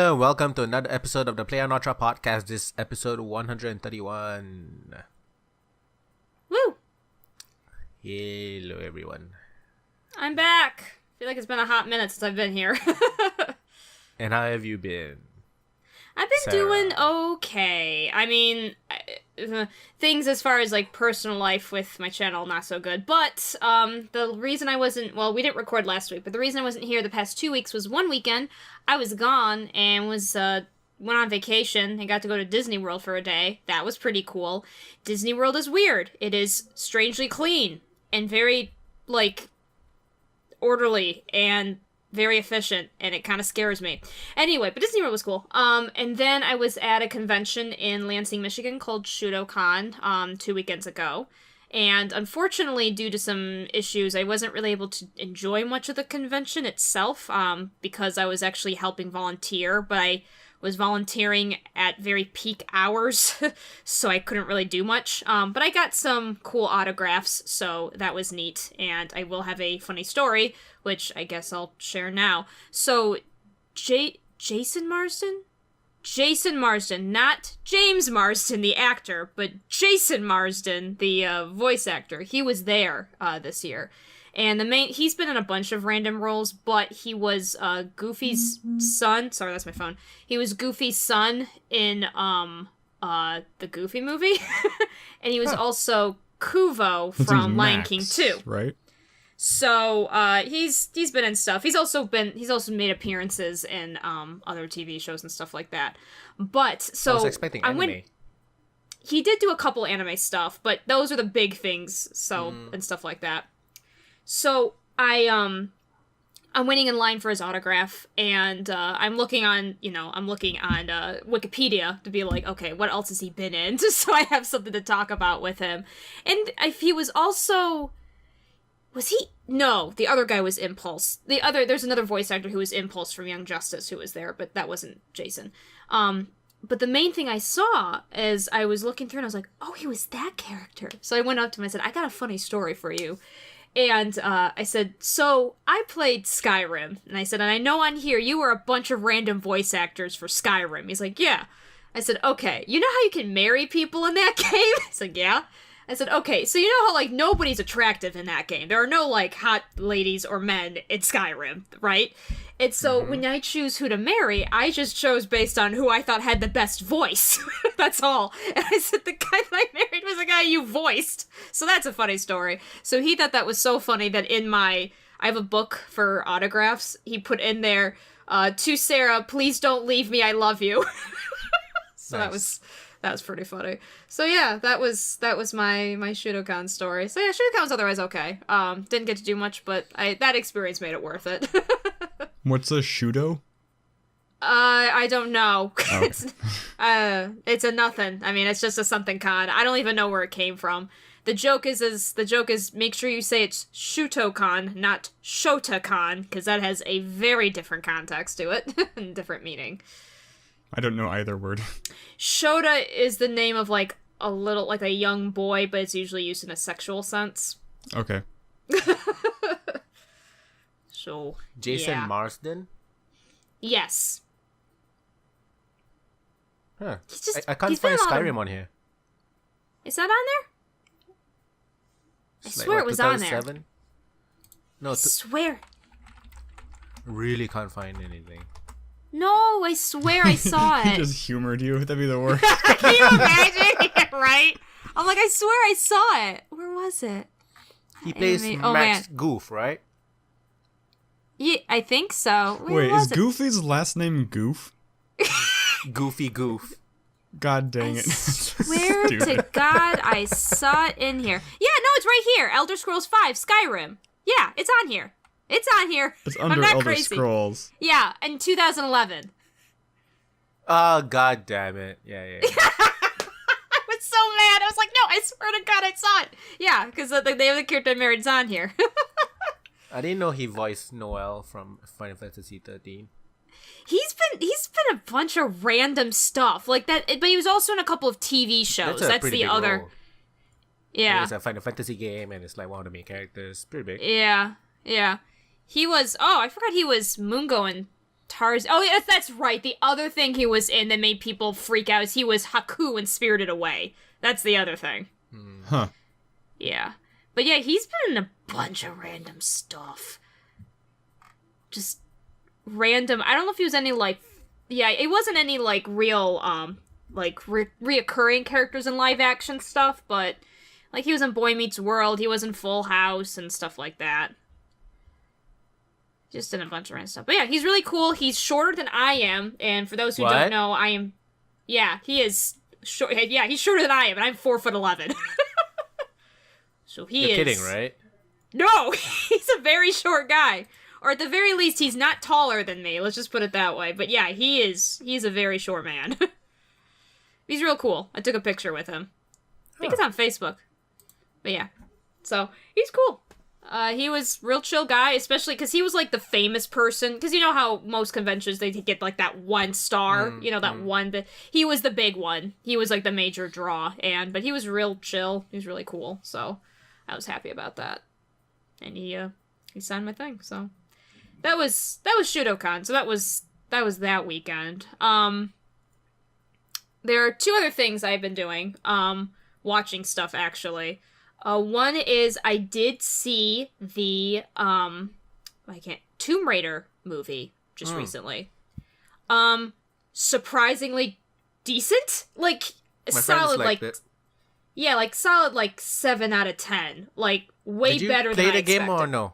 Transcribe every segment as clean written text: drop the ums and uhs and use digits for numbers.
Hello and welcome to another episode of the playonultra podcast. This is episode 131. Woo! Hello everyone. I'm back. I feel like it's been a hot minute since I've been here. And how have you been? I've been Sarah? doing okay. I mean, things as far as like personal life with my channel, not so good. But the reason I wasn't, well, we didn't record last week, but the reason I wasn't here the past 2 weeks was one weekend I was gone and went on vacation and got to go to Disney World for a day. That was pretty cool. Disney World is weird. It is strangely clean and very, like, orderly and very efficient, and it kind of scares me. Anyway, but Disney World was cool. And then I was at a convention in Lansing, Michigan called ShudoCon 2 weekends ago. And unfortunately, due to some issues, I wasn't really able to enjoy much of the convention itself because I was actually helping volunteer, but I was volunteering at very peak hours, so I couldn't really do much. But I got some cool autographs, so that was neat, and I will have a funny story, which I guess I'll share now. So, Jason Marsden? Jason Marsden, not James Marsden, the actor, but Jason Marsden, the voice actor. He was there this year. And he's been in a bunch of random roles, but he was Goofy's son. Sorry, that's my phone. He was Goofy's son in the Goofy movie. And he was also Kuvo from Lion King 2. Right? So he's been in stuff. He's also made appearances in other TV shows and stuff like that. But so I was expecting anime. He did do a couple anime stuff, but those are the big things. So and stuff like that. So I'm waiting in line for his autograph, and I'm looking on Wikipedia to be like, okay, what else has he been in? Just so I have something to talk about with him. And if he was also. Was he? No, the other guy was Impulse. There's another voice actor who was Impulse from Young Justice who was there, but that wasn't Jason. But the main thing I saw is I was looking through and I was like, oh, he was that character. So I went up to him and I said, I got a funny story for you. And I said, so I played Skyrim. And I said, and I know on here you were a bunch of random voice actors for Skyrim. He's like, yeah. I said, okay, you know how you can marry people in that game? He's like, yeah. I said, okay, so you know how, like, nobody's attractive in that game. There are no, like, hot ladies or men in Skyrim, right? And so when I choose who to marry, I just chose based on who I thought had the best voice. That's all. And I said, the guy that I married was the guy you voiced. So that's a funny story. So he thought that was so funny that I have a book for autographs. He put in there, to Sarah, please don't leave me, I love you. So nice. That was pretty funny. So yeah, that was my ShudoCon story. So yeah, ShudoCon was otherwise okay. Didn't get to do much, but that experience made it worth it. What's a Shudo? I don't know. Oh. It's a nothing. I mean, it's just a something con. I don't even know where it came from. The joke is make sure you say it's ShutoCon, not ShotaCon, because that has a very different context to it and different meaning. I don't know either word. Shota is the name of, like, a young boy, but it's usually used in a sexual sense. Okay. So, Jason yeah. Marsden? Yes. Huh. I can't find Skyrim on here. Is that on there? I swear it was on there. No, I swear. Really can't find anything. No, I swear I saw He it. just humored you. That'd be the worst. Can you imagine? Right? I'm like, I swear I saw it. Where was it? He plays Max Goof, right? Yeah, I think so. Wait, is Goofy's last name Goof? Goofy Goof. God dang it. Swear to God, I saw it in here. Yeah, no, it's right here. Elder Scrolls 5, Skyrim. Yeah, it's on here. It's on here. It's under Elder Scrolls. Yeah, in 2011. Oh, God damn it. Yeah. I was so mad. I was like, no, I swear to God, I saw it. Yeah, because the name of the character I married is on here. I didn't know he voiced Noel from Final Fantasy 13. He's been a bunch of random stuff like that, but he was also in a couple of TV shows. That's the other. Role. Yeah. It's a Final Fantasy game, and it's like one of the main characters. Pretty big. Yeah. He was. Oh, I forgot he was Mungo in Tarzan. Oh, yeah, that's right. The other thing he was in that made people freak out is he was Haku in Spirited Away. That's the other thing. Huh. Yeah. But yeah, he's been in a bunch of random stuff. Just random. I don't know if he was any, like... Yeah, it wasn't any, like, real, reoccurring characters in live-action stuff, but, like, he was in Boy Meets World, he was in Full House, and stuff like that. Just in a bunch of random stuff. But yeah, he's really cool. He's shorter than I am, and for those who don't know, I am... Yeah, he is... Short. Yeah, he's shorter than I am, and I'm 4'11". So You're kidding, right? No, he's a very short guy. Or at the very least, he's not taller than me. Let's just put it that way. But yeah, he's a very short man. He's real cool. I took a picture with him. I think it's on Facebook. But yeah. So, he's cool. He was real chill guy, especially because he was like the famous person. Because you know how most conventions, they get like that one star. One. He was the big one. He was like the major draw. But he was real chill. He was really cool. So, I was happy about that. And he signed my thing, so... That was Shudokan, so that was that weekend. There are two other things I've been doing, watching stuff, actually. One is I did see the, Tomb Raider movie just recently. Surprisingly decent? Like, My solid, friends liked it. Yeah, like, solid, like, 7 out of 10. Like, way better than I expected. Did you play the game or no?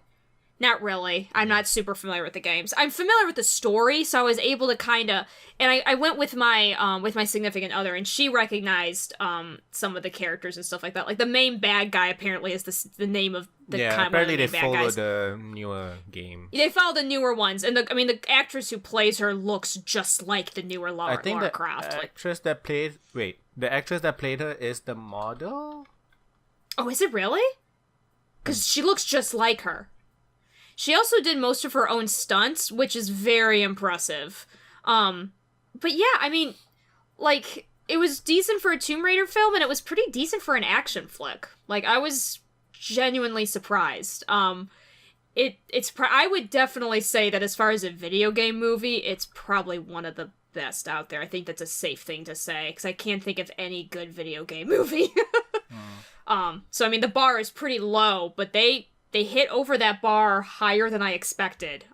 Not really. I'm not super familiar with the games. I'm familiar with the story, so I was able to kind of... And I went with my significant other, and she recognized some of the characters and stuff like that. Like, the main bad guy apparently is the name of the apparently they bad follow guys. the newer game. They follow the newer ones, and the actress who plays her looks just like the newer Lara Croft. The actress that played her is the model? Oh, is it really? Because she looks just like her. She also did most of her own stunts, which is very impressive. But yeah, I mean, like, it was decent for a Tomb Raider film, and it was pretty decent for an action flick. Like, I was genuinely surprised. I would definitely say that as far as a video game movie, it's probably one of the best out there. I think that's a safe thing to say, because I can't think of any good video game movie. So, I mean, the bar is pretty low, but they hit over that bar higher than I expected.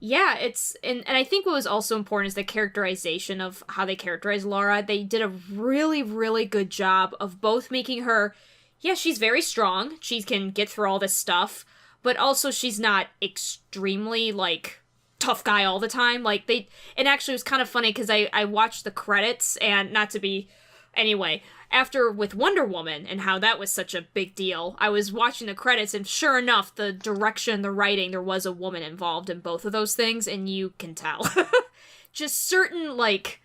Yeah, and I think what was also important is the characterization of how they characterize Lara. They did a really, really good job of both making her, yeah, she's very strong. She can get through all this stuff, but also she's not extremely, like, tough guy all the time. Like, and actually it was kind of funny because I watched the credits, and not to be, anyway, after with Wonder Woman and how that was such a big deal, I was watching the credits, and sure enough, the direction, the writing, there was a woman involved in both of those things, and you can tell. Just certain, like,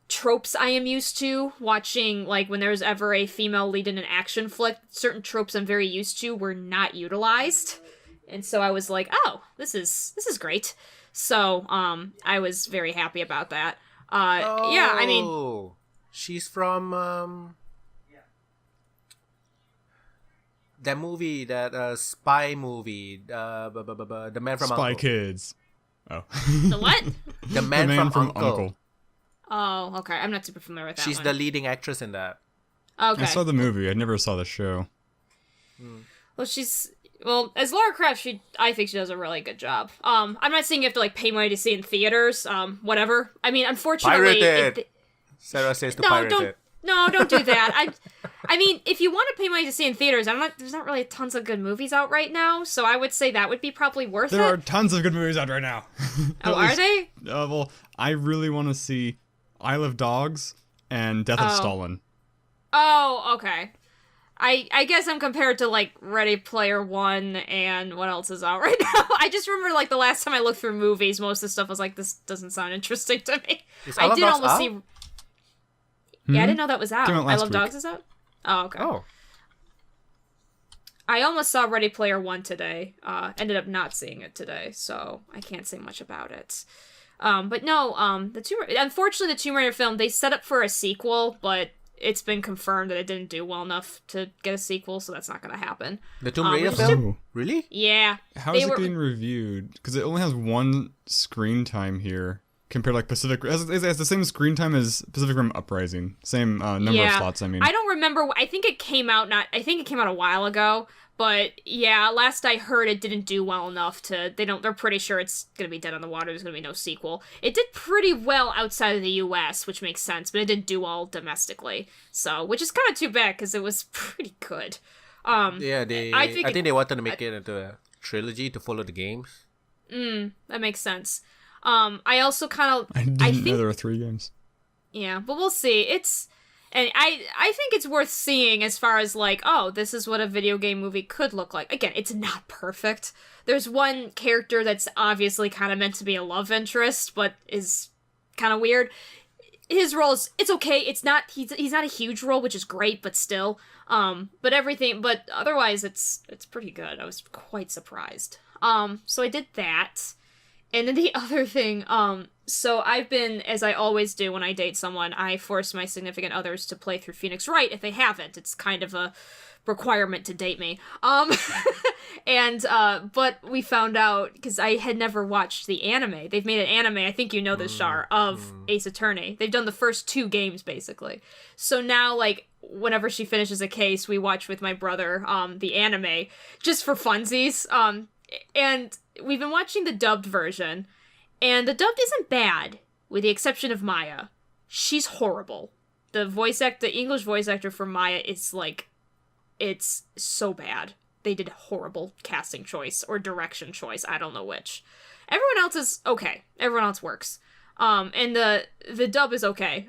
tropes I am used to watching, like, when there's ever a female lead in an action flick, certain tropes I'm very used to were not utilized. And so I was like, oh, this is great. So, I was very happy about that. Yeah, I mean... She's from, that movie, that spy movie, the man from Spy Uncle. Kids. Oh. The what? The man from Uncle. Oh, okay. I'm not super familiar with that She's one. the leading actress in that. Okay. I saw the movie. I never saw the show. Well, as Lara Croft, I think she does a really good job. I'm not saying you have to, like, pay money to see in theaters, whatever. I mean, unfortunately... Pirate it! Sarah says to pirate it. No, don't do that. I mean, if you want to pay money to see in theaters, there's not really tons of good movies out right now, so I would say that would be probably worth it. There are tons of good movies out right now. Oh, are they? Well, I really want to see Isle of Dogs and Death of Stalin. Oh, okay. I guess I'm compared to, like, Ready Player One and what else is out right now. I just remember, like, the last time I looked through movies, most of the stuff was like, this doesn't sound interesting to me. I did almost see... Yeah, I didn't know that was out. I Love Dogs is out? Oh, okay. Oh. I almost saw Ready Player One today. Ended up not seeing it today, so I can't say much about it. But no, unfortunately, the Tomb Raider film, they set up for a sequel, but it's been confirmed that it didn't do well enough to get a sequel, so that's not going to happen. The Tomb Raider film? Really? Yeah. How is it getting reviewed? Because it only has 1 screen time here compared to like Pacific. It has the same screen time as Pacific Rim Uprising. Same number of slots, I mean. I don't remember. I think it came out a while ago. But yeah, last I heard, it didn't do well enough to. They're pretty sure it's gonna be dead on the water. There's gonna be no sequel. It did pretty well outside of the U.S., which makes sense, but it didn't do well domestically. So, which is kind of too bad because it was pretty good. Yeah, I think they wanted to make it into a trilogy to follow the games. That makes sense. I also kind of. I didn't know there were 3 games. Yeah, but we'll see. And I think it's worth seeing as far as, like, oh, this is what a video game movie could look like. Again, it's not perfect. There's one character that's obviously kind of meant to be a love interest, but is kind of weird. His role it's okay. It's not, he's not a huge role, which is great, but still. But otherwise, it's pretty good. I was quite surprised. So I did that. And then the other thing, so I've been, as I always do when I date someone, I force my significant others to play through Phoenix Wright if they haven't. It's kind of a requirement to date me. But we found out, because I had never watched the anime. They've made an anime, I think you know this, Char, of Ace Attorney. They've done the first 2 games, basically. So now, like, whenever she finishes a case, we watch with my brother, the anime, just for funsies. And we've been watching the dubbed version, and the dubbed isn't bad, with the exception of Maya. She's horrible. The English voice actor for Maya is, like, it's so bad. They did horrible casting choice, or direction choice, I don't know which. Everyone else is okay. Everyone else works. And the dub is okay.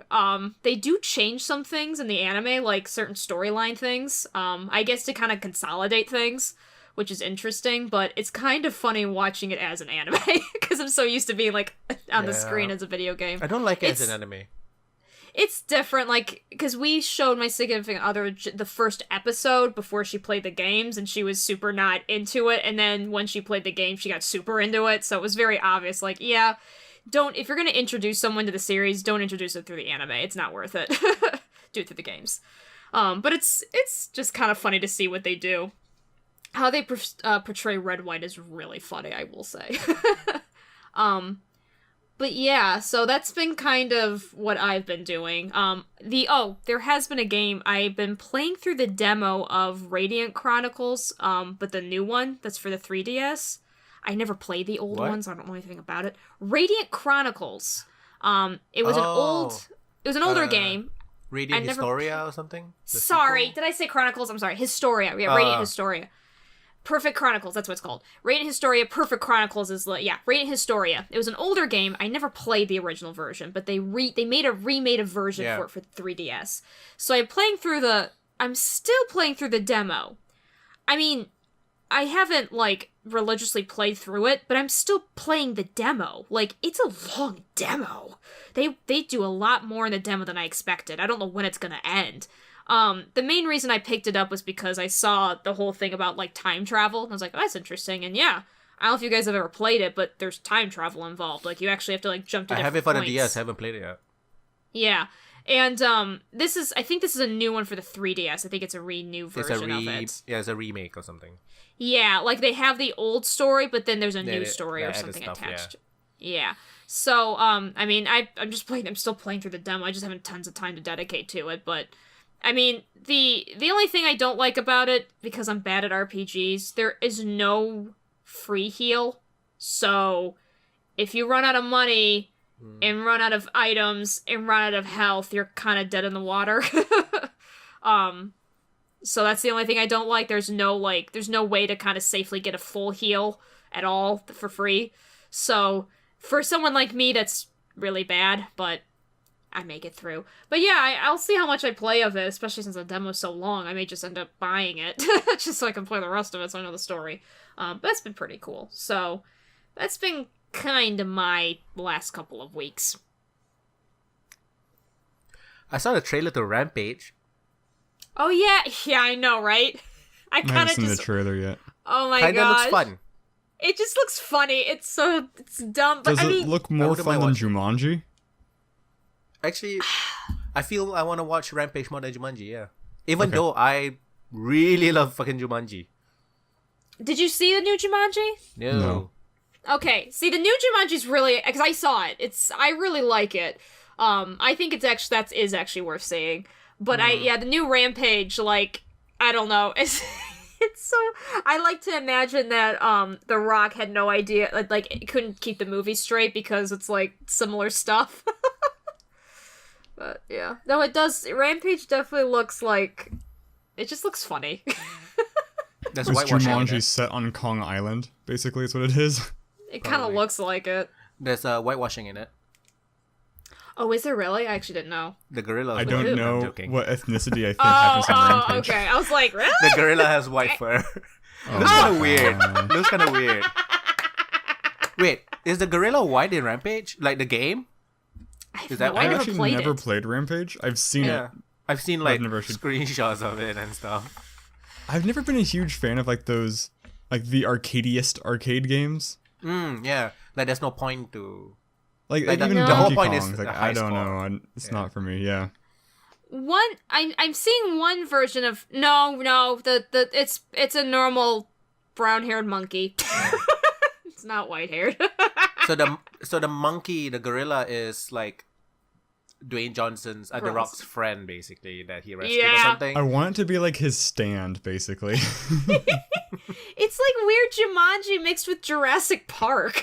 They do change some things in the anime, like certain storyline things, I guess to kind of consolidate things, which is interesting, but it's kind of funny watching it as an anime, because I'm so used to being, like, on the screen as a video game. I don't like it as an anime. It's different, like, because we showed my significant other the first episode before she played the games, and she was super not into it, and then when she played the game, she got super into it, so it was very obvious, like, yeah, if you're gonna introduce someone to the series, don't introduce it through the anime, it's not worth it. Do it through the games. But it's just kind of funny to see what they do. How they portray Red White is really funny, I will say. But yeah, so that's been kind of what I've been doing. There has been a game. I've been playing through the demo of Radiant Chronicles, but the new one that's for the 3DS. I never played the old ones. I don't know anything about it. Radiant Chronicles. It was an older game. Radiant Historia or something? Sorry, did I say Chronicles? I'm sorry. Historia. Yeah, Radiant Historia. Perfect Chronicles, that's what it's called. Radiant Historia, Perfect Chronicles is, Radiant Historia. It was an older game. I never played the original version, but they made a remade version for it for 3DS. So I'm still playing through the demo. I mean, I haven't, like, religiously played through it, but I'm still playing the demo. Like, it's a long demo. They do a lot more in the demo than I expected. I don't know when it's gonna end. The main reason I picked it up was because I saw the whole thing about, like, time travel, and I was like, oh, that's interesting, and yeah, I don't know if you guys have ever played it, but there's time travel involved, like, you actually have to, like, jump to different points. I have it for the DS, I haven't played it yet. Yeah, and, I think this is a new one for the 3DS, I think it's a new version of it. Yeah, it's a remake or something. Yeah, like, they have the old story, but then there's a new story or something attached. Yeah. So, I mean, I'm still playing through the demo, I just haven't tons of time to dedicate to it, but I mean, the only thing I don't like about it, because I'm bad at RPGs, there is no free heal. So, if you run out of money, and run out of items, and run out of health, you're kind of dead in the water. So that's the only thing I don't like. There's no way to kind of safely get a full heal at all for free. So, for someone like me, that's really bad, but I make it through. But yeah, I'll see how much I play of it, especially since the demo's so long. I may just end up buying it, just so I can play the rest of it, so I know the story. But that's been pretty cool. So, that's been kind of my last couple of weeks. I saw the trailer to Rampage. Oh yeah, I know, right? I haven't seen the trailer yet. Oh my god. Kinda looks fun. It just looks funny. It's dumb, but Does it look more fun than Jumanji? Actually, I feel I want to watch Rampage more than Jumanji. Yeah, even Okay. though I really love fucking Jumanji. Did you see the new Jumanji? No. Okay, see the new Jumanji's really because I saw it. I really like it. I think that is actually worth seeing. But the new Rampage, like, I don't know, it's so. I like to imagine that The Rock had no idea, like it couldn't keep the movie straight because it's like similar stuff. But yeah, no, it does. Rampage definitely looks like it just looks funny. There's It's whitewashing in Jumanji it. set on Kong Island, basically, is what it is. It kind of Probably. looks like it. There's whitewashing in it. Oh, is there really? I actually didn't know. The gorilla. I is don't white. I'm know joking. what ethnicity I think happens in Rampage. Okay. I was like, really? The gorilla has white fur. Oh Looks kind of my weird. God. Looks kind of weird. Wait, is the gorilla white in Rampage? Like the game? Is that I I've never actually played never it. played Rampage. I've seen Yeah. it. I've seen I've like never actually- screenshots of it and stuff. I've never been a huge fan of like those, like the arcadiest arcade games. Yeah. Like there's no point to. Like Like, even the Donkey whole point Kong. is It's like the high I don't score. know. It's Yeah. not for me. Yeah. I'm seeing one version of it's a normal brown-haired monkey. It's not white-haired. So the monkey, the gorilla is like Dwayne Johnson's The Gross. Rock's friend basically that he rescued or Yeah. something. I want it to be like his stand, basically. It's like weird Jumanji mixed with Jurassic Park.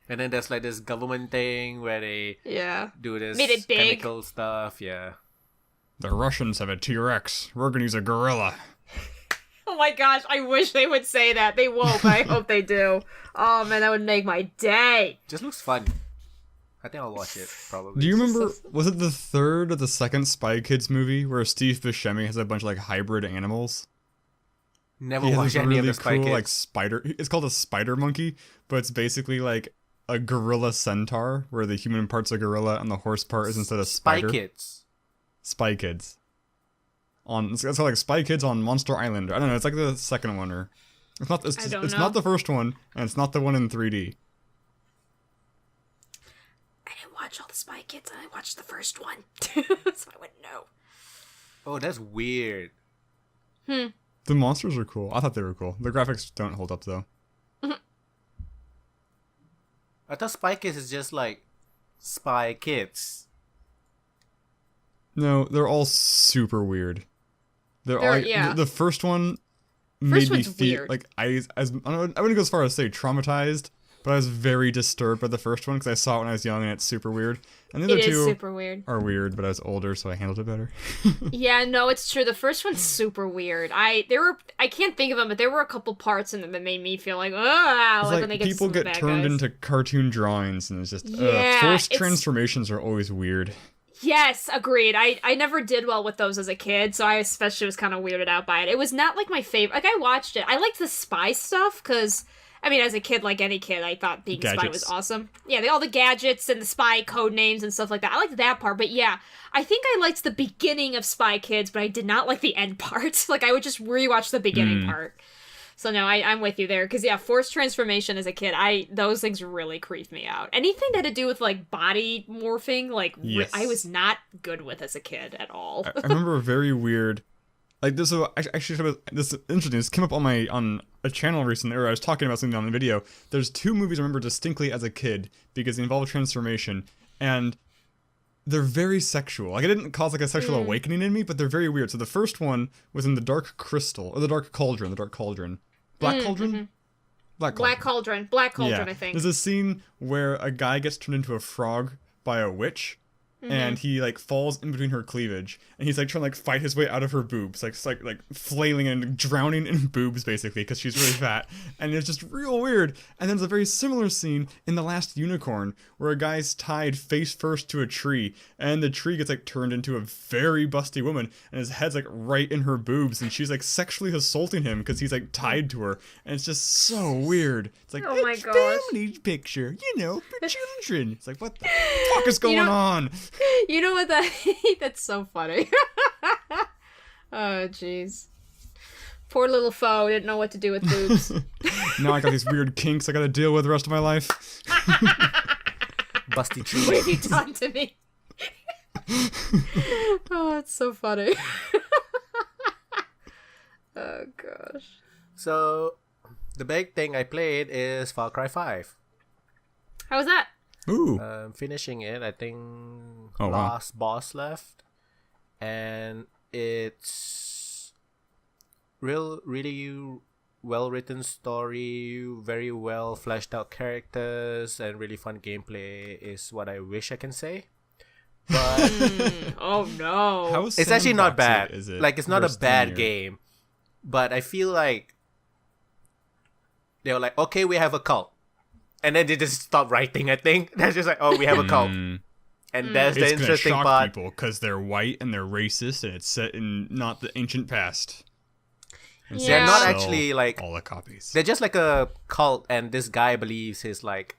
And then there's like this government thing where they Yeah. do this Made it big. chemical stuff. Yeah. The Russians have a T-Rex. We're gonna use a gorilla. Oh my gosh, I wish they would say that. They won't, but I hope they do. Oh man, that would make my day. Just looks fun. I think I'll watch it probably. Do you remember? Was it the third or the second Spy Kids movie where Steve Buscemi has a bunch of like hybrid animals? Never He has watched this any really of the Spy cool Kids. like spider. It's called a spider monkey, but it's basically like a gorilla centaur, where the human part's a gorilla and the horse part is instead a Spy spider. Kids. Spy Kids. It's called like Spy Kids on Monster Island. I don't know. It's like the second one, or it's not. It's, I don't it's know. not the first one, and it's not the one in 3D. I didn't watch all the Spy Kids, and I watched the first one, so I wouldn't know. Oh, that's weird. The monsters are cool. I thought they were cool. The graphics don't hold up though. I thought Spy Kids is just like Spy Kids. No, they're all super weird. They're all yeah. the first one First made me one's feel weird. like I wouldn't go as far as say traumatized, but I was very disturbed by the first one because I saw it when I was young and it's super weird. And the other It is two super weird. are weird, but I was older, so I handled it better. Yeah, no, it's true. The first one's super weird. I can't think of them, but there were a couple parts in them that made me feel like, ah, It's like when like they get to people some of the get bad turned guys. into cartoon drawings, and it's just Yeah, forced it's- transformations are always weird. Yes, agreed. I never did well with those as a kid, so I especially was kind of weirded out by it. It was not like my favorite. Like, I watched it. I liked the spy stuff because, I mean, as a kid, like any kid, I thought being a spy was Gadgets. awesome. Yeah, all the gadgets and the spy code names and stuff like that. I liked that part, but yeah, I think I liked the beginning of Spy Kids, but I did not like the end part. Like, I would just rewatch the beginning part. So no, I'm with you there. Because yeah, forced transformation as a kid, those things really creeped me out. Anything that had to do with like body morphing, like Yes. I was not good with as a kid at all. I remember a very weird, like this. So actually, this is interesting. This came up on a channel recently, or I was talking about something on the video. There's two movies I remember distinctly as a kid because they involve transformation, and they're very sexual. Like it didn't cause like a sexual awakening in me, but they're very weird. So the first one was in the Dark Crystal or the Dark Cauldron. Black Cauldron. Black Cauldron, I think. There's a scene where a guy gets turned into a frog by a witch, and he like falls in between her cleavage, and he's like trying to like fight his way out of her boobs, like flailing and drowning in boobs basically because she's really fat, and it's just real weird. And then there's a very similar scene in The Last Unicorn where a guy's tied face first to a tree, and the tree gets like turned into a very busty woman, and his head's like right in her boobs, and she's like sexually assaulting him because he's like tied to her, and it's just so weird. It's like, Oh my it's gosh. family picture, for children. It's like, what the fuck is going on? You know what that's so funny. Oh jeez. Poor little foe didn't know what to do with boobs. Now I got these weird kinks I gotta deal with the rest of my life. Busty What have tree. you done to me? Oh, it's so funny. Oh gosh. So, the big thing I played is Far Cry 5. How was that? Ooh. Finishing it, I think Oh, wow. last boss left. And it's really well-written story, very well fleshed out characters, and really fun gameplay is what I wish I can say. But Oh no. How it's actually not sandboxy bad. is it Like, it's not a versus bad linear? game. But I feel like they were like, okay, we have a cult. And then they just stopped writing, I think. They're just like, oh, we have a cult. Mm. And that's the It's gonna interesting shock part. people because they're white and they're racist and it's set in not the ancient past. And so They're they not sell actually, like- all the copies. They're just like a cult, and this guy believes he's like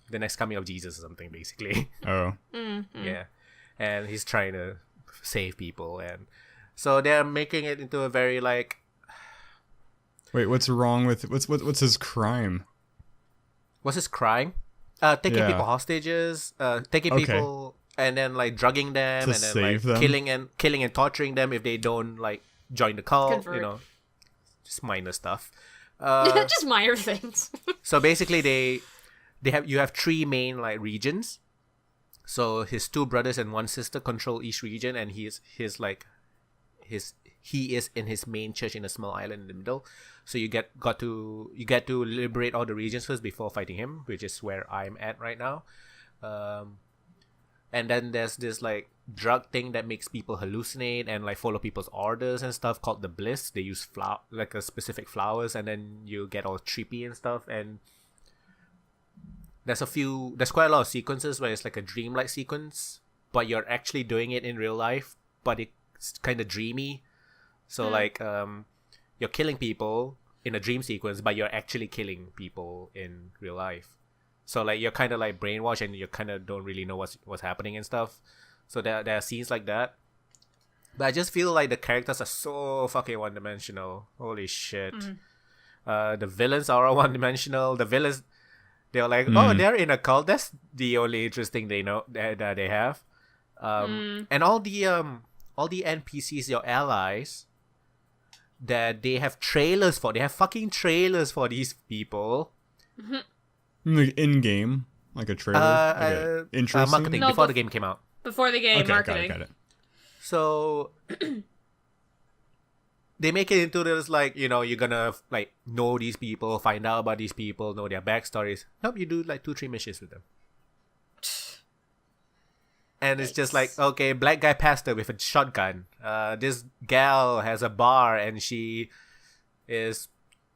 the next coming of Jesus or something, basically. Oh, Yeah. And he's trying to save people. And so they're making it into a very like, wait, what's wrong with what's his crime? what's his crime? Taking Yeah. people hostages, taking Okay. people and then like drugging them To and then save like them? killing and torturing them if they don't like join the cult, Convert. you know. Just minor stuff. Just minor things. So basically you have three main like regions. So his two brothers and one sister control each region, and he is in his main church in a small island in the middle. So you get to liberate all the regions first before fighting him, which is where I'm at right now. And then there's this like drug thing that makes people hallucinate and like follow people's orders and stuff called the bliss. They use like a specific flowers, and then you get all trippy and stuff. And there's quite a lot of sequences where it's like a dreamlike sequence, but you're actually doing it in real life, but it's kind of dreamy. So like you're killing people in a dream sequence, but you're actually killing people in real life. So like you're kind of like brainwashed, and you kind of don't really know what's happening and stuff. So there are scenes like that. But I just feel like the characters are so fucking one-dimensional. Holy shit. The villains are all one-dimensional. The villains, they're like, oh, they're in a cult. That's the only interesting they know that they have. And all the NPCs, your allies, that they have trailers for. They have fucking trailers for these people. Like in game, like a trailer, like a interesting marketing No, before but- the game came out. Before the game, Okay, marketing. got it. So they make it into this like, you know, you're gonna like know these people, find out about these people, know their backstories. Nope, you do like 2-3 missions with them. And it's just like, okay, black guy pastor with a shotgun. This gal has a bar and she is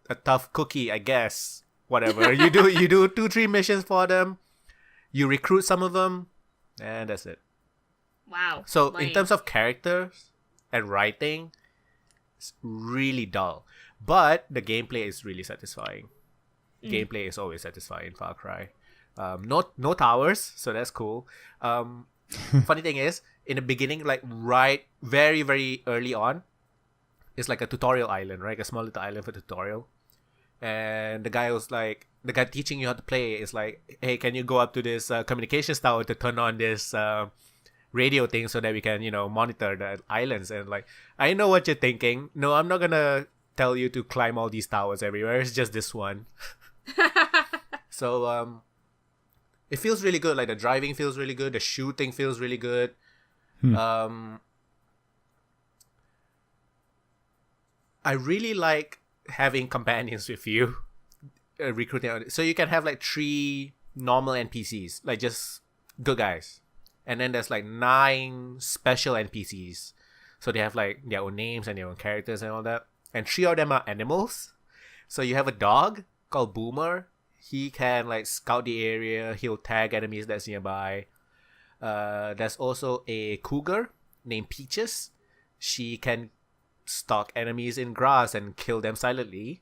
a tough cookie, I guess. Whatever. you do 2-3 missions for them. You recruit some of them, and that's it. Wow. So lame. in terms of characters and writing, it's really dull. But the gameplay is really satisfying. Gameplay is always satisfying in Far Cry. No towers, so that's cool. Funny thing is, in the beginning, like right very, very early on, it's like a tutorial island, right? A small little island for tutorial. And the guy teaching you how to play is like, hey, can you go up to this communications tower to turn on this radio thing so that we can, you know, monitor the islands? And like, I know what you're thinking. No, I'm not gonna tell you to climb all these towers everywhere. It's just this one. So it feels really good. Like the driving feels really good. The shooting feels really good. I really like having companions with you, recruiting. So you can have like 3 normal NPCs, like just good guys, and then there's like 9 special NPCs. So they have like their own names and their own characters and all that. And 3 of them are animals. So you have a dog called Boomer. He can like scout the area. He'll tag enemies that's nearby. There's also a cougar named Peaches. She can stalk enemies in grass and kill them silently.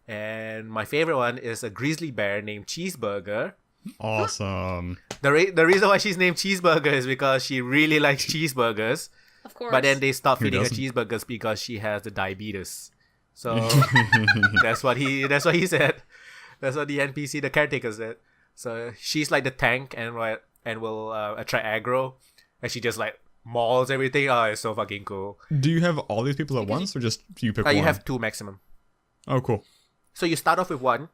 And my favorite one is a grizzly bear named Cheeseburger. Awesome. The reason why she's named Cheeseburger is because she really likes cheeseburgers. Of course. But then they stopped Who feeding her doesn't? cheeseburgers because she has the diabetes. So that's what he said. That's what the NPC, the caretaker, said. So she's like the tank and will attract aggro, and she just like malls, everything. Oh, it's so fucking cool. Do you have all these people at once, or just you pick one? You have 2 maximum. Oh, cool. So you start off with 1,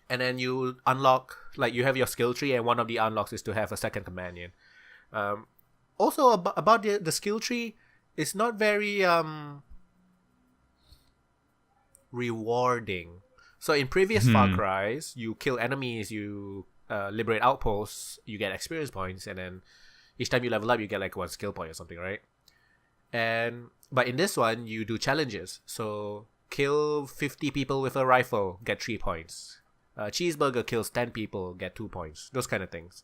and then you unlock, like, you have your skill tree, and one of the unlocks is to have a second companion. Also, about the skill tree, it's not very rewarding. So in previous Far Cry's, you kill enemies, you liberate outposts, you get experience points, and then each time you level up, you get like 1 skill point or something, right? But in this one, you do challenges. So kill 50 people with a rifle, get 3 points. Cheeseburger kills 10 people, get 2 points. Those kind of things.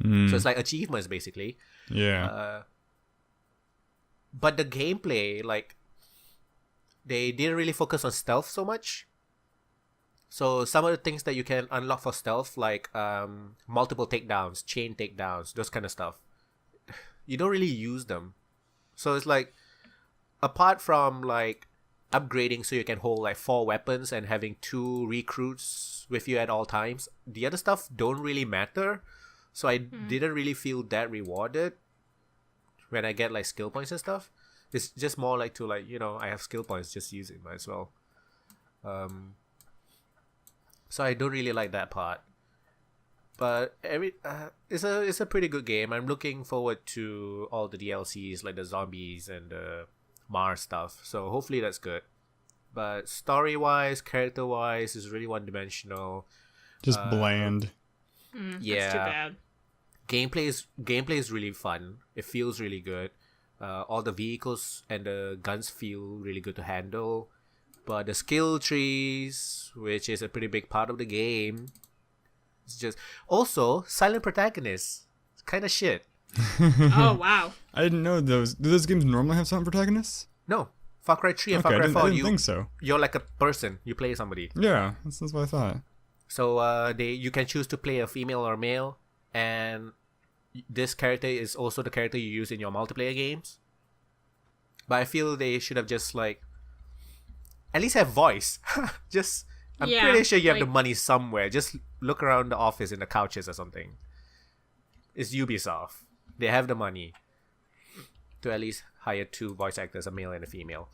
So it's like achievements, basically. Yeah. But the gameplay, like, they didn't really focus on stealth so much. So some of the things that you can unlock for stealth, like multiple takedowns, chain takedowns, those kind of stuff, you don't really use them. So it's like, apart from like upgrading so you can hold like 4 weapons and having 2 recruits with you at all times, the other stuff don't really matter. So I didn't really feel that rewarded when I get like skill points and stuff. It's just more like to like, I have skill points, just use it, might as well. So I don't really like that part. But it's a pretty good game. I'm looking forward to all the DLCs, like the zombies and the Mars stuff. So hopefully that's good. But story-wise, character-wise, is really one-dimensional. Just bland. Yeah. That's too bad. Gameplay is really fun. It feels really good. All the vehicles and the guns feel really good to handle. But the skill trees, which is a pretty big part of the game, it's just... Also, silent protagonists. It's kind of shit. Oh, wow. I didn't know those... Do those games normally have silent protagonists? No. Far Cry 3 and Okay, Far Cry 4, I didn't think so. You're like a person. You play somebody. Yeah, that's what I thought. So you can choose to play a female or male, and this character is also the character you use in your multiplayer games. But I feel they should have just like at least have voice. I'm pretty sure you have the money somewhere. Just look around the office in the couches or something. It's Ubisoft. They have the money to at least hire 2 voice actors, a male and a female.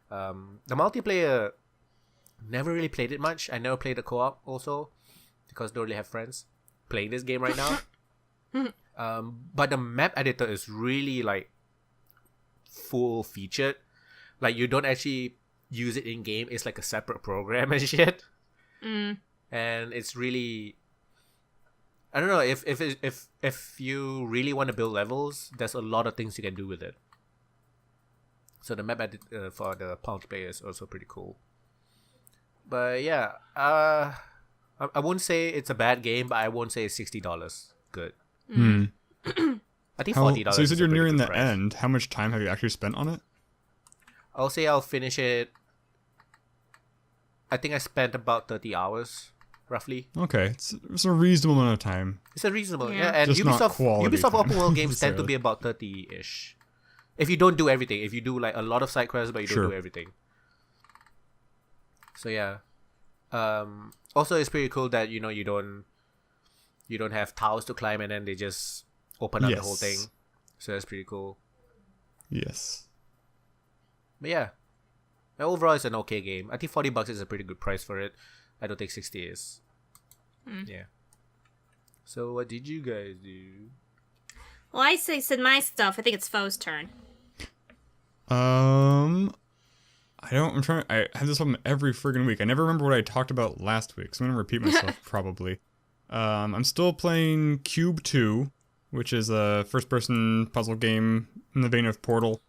The multiplayer, never really played it much. I never played the co-op also because I don't really have friends playing this game right now. But the map editor is really like full featured. Like you don't actually use it in game. It's like a separate program and shit. And it's really, I don't know, if you really want to build levels, there's a lot of things you can do with it. So the map edit for the multiplayer is also pretty cool. But yeah, I wouldn't say it's a bad game, but I won't say it's $60 good. I think $40. So you said you're nearing the price. end. How much time have you actually spent on it? I'll say I'll finish it. I think I spent about 30 hours, roughly. Okay, it's a reasonable amount of time. It's a reasonable, and Just not quality Ubisoft time, open world games tend to necessarily. be about 30-ish. If you don't do everything, if you do like a lot of side quests, but you don't do everything. So yeah. Also, it's pretty cool that you don't have towers to climb, and then they just open up the whole thing. So that's pretty cool. Yes. But yeah, overall it's an okay game. I think $40 is a pretty good price for it. I don't think 60 is. Yeah. So what did you guys do? Well, I said my stuff. I think it's Foe's turn. I have this problem every friggin' week. I never remember what I talked about last week, so I'm gonna repeat myself probably. I'm still playing Cube 2, which is a first-person puzzle game in the vein of Portal.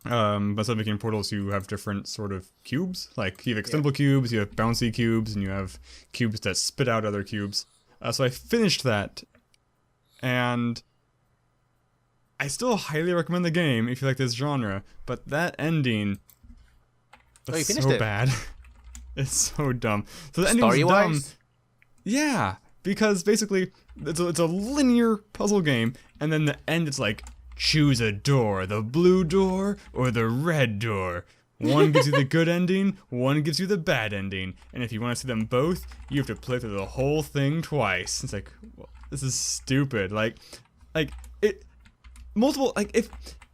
But instead of making portals, you have different sort of cubes. Like, you have extendable cubes, you have bouncy cubes, and you have cubes that spit out other cubes. So I finished that, and I still highly recommend the game if you like this genre, but that ending is so bad. It's so dumb. So the ending's dumb. Yeah, because basically it's a linear puzzle game, and then the end it's like, choose a door, the blue door or the red door. One gives you the good ending, one gives you the bad ending, and if you want to see them both, you have to play through the whole thing twice. It's like, well, this is stupid. Like it. multiple, like, if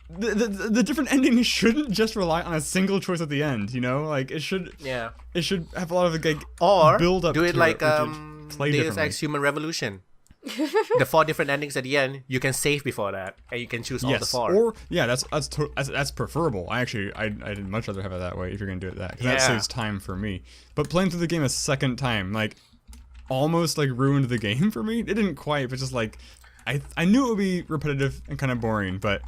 the different endings shouldn't just rely on a single choice at the end, you know? Like, it should have a lot of, like, or build up do it to like play Deus Ex Human Revolution. The 4 different endings at the end, you can save before that, and you can choose all the 4. Or that's preferable. I'd much rather have it that way if you're gonna do it that, because that saves time for me. But playing through the game a second time, like, almost like ruined the game for me. It didn't quite, but just like I knew it would be repetitive and kind of boring, but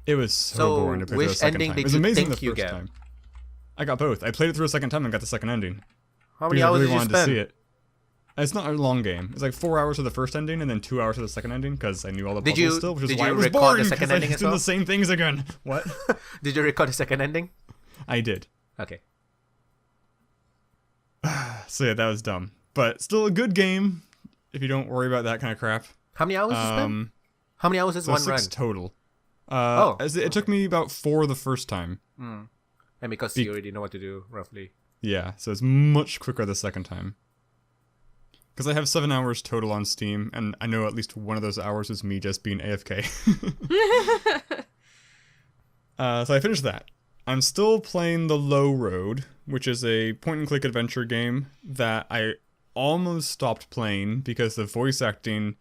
it was so boring to play through a second time. It was amazing the first time. I got both. I played it through a second time and got the second ending. How many hours did you spend? To see it. It's not a long game. It's like 4 hours for the first ending and then 2 hours for the second ending, because I knew all the puzzles still, which is why it was boring, because I was doing the same things again. What? Did you record the second ending? I did. Okay. So yeah, that was dumb. But still a good game, if you don't worry about that kind of crap. How many hours did you spend? How many hours is one 6 run? Total. It took me about 4 the first time. And because you already know what to do, roughly. Yeah, so it's much quicker the second time. Because I have 7 hours total on Steam, and I know at least one of those hours is me just being AFK. So I finished that. I'm still playing The Low Road, which is a point-and-click adventure game that I almost stopped playing because the voice acting,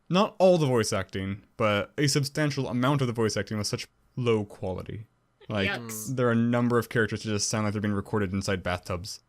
not all the voice acting, but a substantial amount of the voice acting was such low quality. Like, there are a number of characters that just sound like they're being recorded inside bathtubs.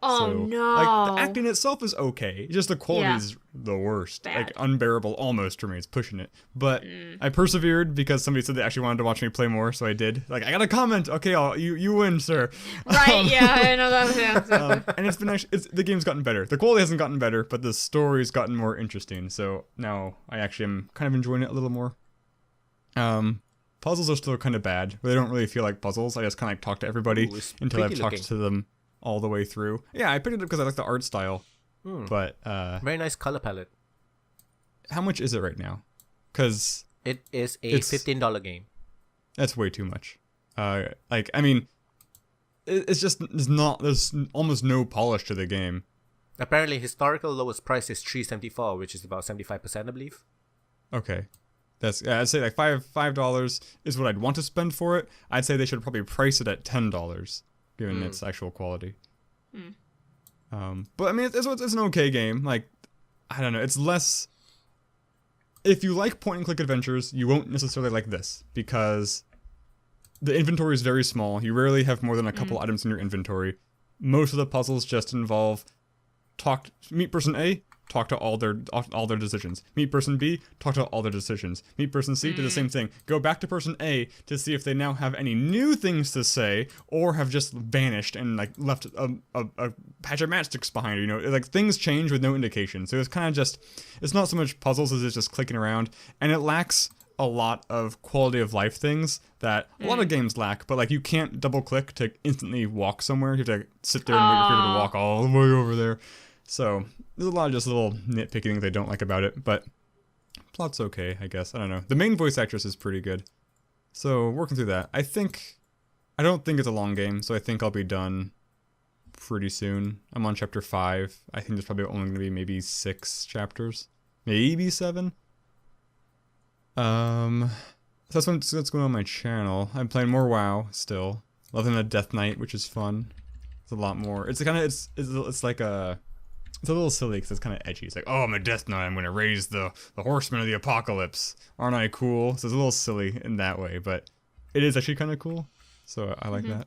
Oh, so, no. Like, the acting itself is okay. Just the quality is the worst. Bad. Like, unbearable almost for me. It's pushing it. But I persevered because somebody said they actually wanted to watch me play more, so I did. Like, I got a comment. Okay, you win, sir. Right, yeah, I know that. And it's been actually, the game's gotten better. The quality hasn't gotten better, but the story's gotten more interesting. So now I actually am kind of enjoying it a little more. Puzzles are still kind of bad, but they don't really feel like puzzles. I just kind of like talk to everybody until I've talked to them all the way through. Yeah, I picked it up because I like the art style. But very nice color palette. How much is it right now? Because it is a $15 game. That's way too much. Like, I mean, it's just there's almost no polish to the game. Apparently, historical lowest price is $3.74, which is about 75%, I believe. Okay. I'd say like $5 is what I'd want to spend for it. I'd say they should probably price it at $10, given its actual quality. But I mean, it's an okay game. Like, I don't know, it's less. If you like point-and-click adventures, you won't necessarily like this, because the inventory is very small. You rarely have more than a couple items in your inventory. Most of the puzzles just involve meet person A, talk to all their decisions. Meet person B, talk to all their decisions. Meet person C, do the same thing. Go back to person A to see if they now have any new things to say, or have just vanished and like left a patch of matchsticks behind. You know, like things change with no indication. So it's kind of just, it's not so much puzzles as it's just clicking around, and it lacks a lot of quality of life things that a lot of games lack. But like, you can't double click to instantly walk somewhere. You have to sit there and wait for people to walk all the way over there. So there's a lot of just little nitpicky things I don't like about it, but plot's okay, I guess. I don't know. The main voice actress is pretty good. So working through that. I don't think it's a long game, so I think I'll be done pretty soon. I'm on chapter 5. I think there's probably only going to be maybe 6 chapters. Maybe 7. So that's what's going on my channel. I'm playing more WoW still. Loving a Death Knight, which is fun. It's a lot more. It's like a. It's a little silly because it's kind of edgy. It's like, oh, I'm a Death Knight. I'm going to raise the Horsemen of the Apocalypse. Aren't I cool? So it's a little silly in that way, but it is actually kind of cool. So I like that.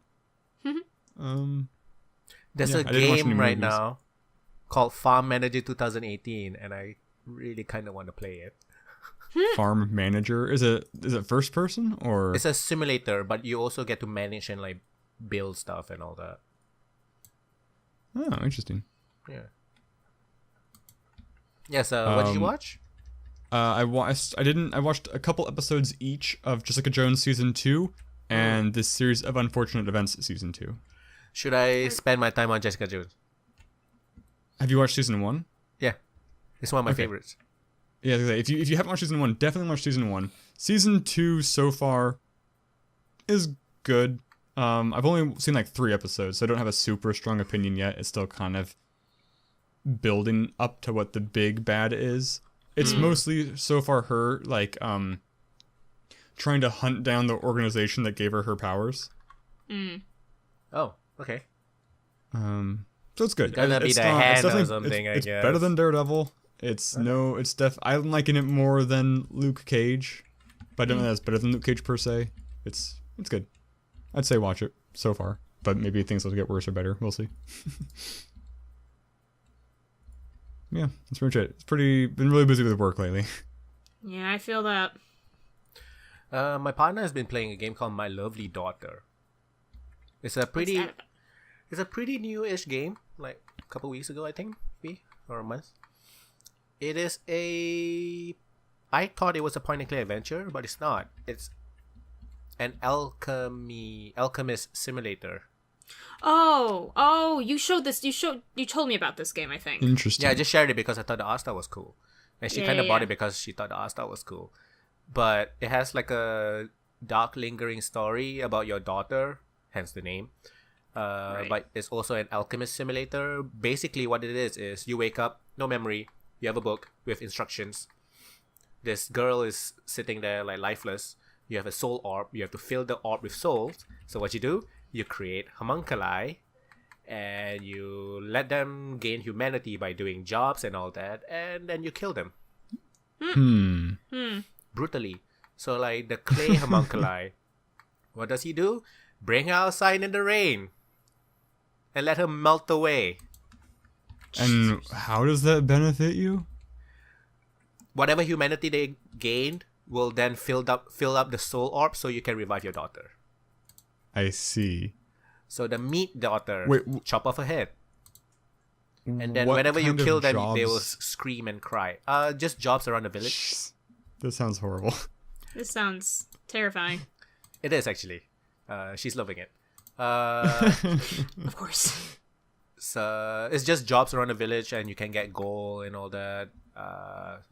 There's a game right now called Farm Manager 2018, and I really kind of want to play it. Farm Manager? Is it first person or? It's a simulator, but you also get to manage and like build stuff and all that. Oh, interesting. Yeah. Yes. What did you watch? I watched a couple episodes each of Jessica Jones season 2 and this series of Unfortunate Events season 2. Should I spend my time on Jessica Jones? Have you watched season 1? Yeah, it's one of my favorites. Yeah, if you haven't watched season 1, definitely watch season 1. Season 2 so far is good. I've only seen like 3 episodes, so I don't have a super strong opinion yet. It's still kind of building up to what the big bad is. It's mostly so far her like trying to hunt down the organization that gave her her powers. Oh, okay. So it's good. Gonna be the hand or something, I it's guess. better than Daredevil. I liken it more than Luke Cage, but I don't know that's better than Luke Cage per se. It's good. I'd say watch it so far, but maybe things will get worse or better. We'll see. Yeah, that's pretty much it. Been really busy with work lately. Yeah, I feel that. My partner has been playing a game called My Lovely Daughter. It's a pretty new-ish game, like a couple weeks ago, I think, maybe, or a month. It is I thought it was a point-and-click adventure, but it's not. It's an alchemist simulator. Oh, you showed this. You told me about this game, I think. Interesting. Yeah, I just shared it because I thought the art style was cool. And she kind of bought yeah. it because she thought the art style was cool. But it has like a dark, lingering story about your daughter, hence the name. But it's also an alchemist simulator. Basically, what it is you wake up, no memory, you have a book with instructions. This girl is sitting there like lifeless. You have a soul orb. You have to fill the orb with souls. So what you do, you create homunculi, and you let them gain humanity by doing jobs and all that, and then you kill them. Brutally. So like the clay homunculi, what does he do? Bring her outside in the rain and let her melt away. And how does that benefit you? Whatever humanity they gained will then fill up the soul orb so you can revive your daughter. I see. So the meat daughter, chop off her head. And then What whenever you kind of kill them, jobs? they will scream and cry. Just jobs around the village. This sounds horrible. This sounds terrifying. It is actually. She's loving it. Of course. So it's just jobs around the village, and you can get gold and all that.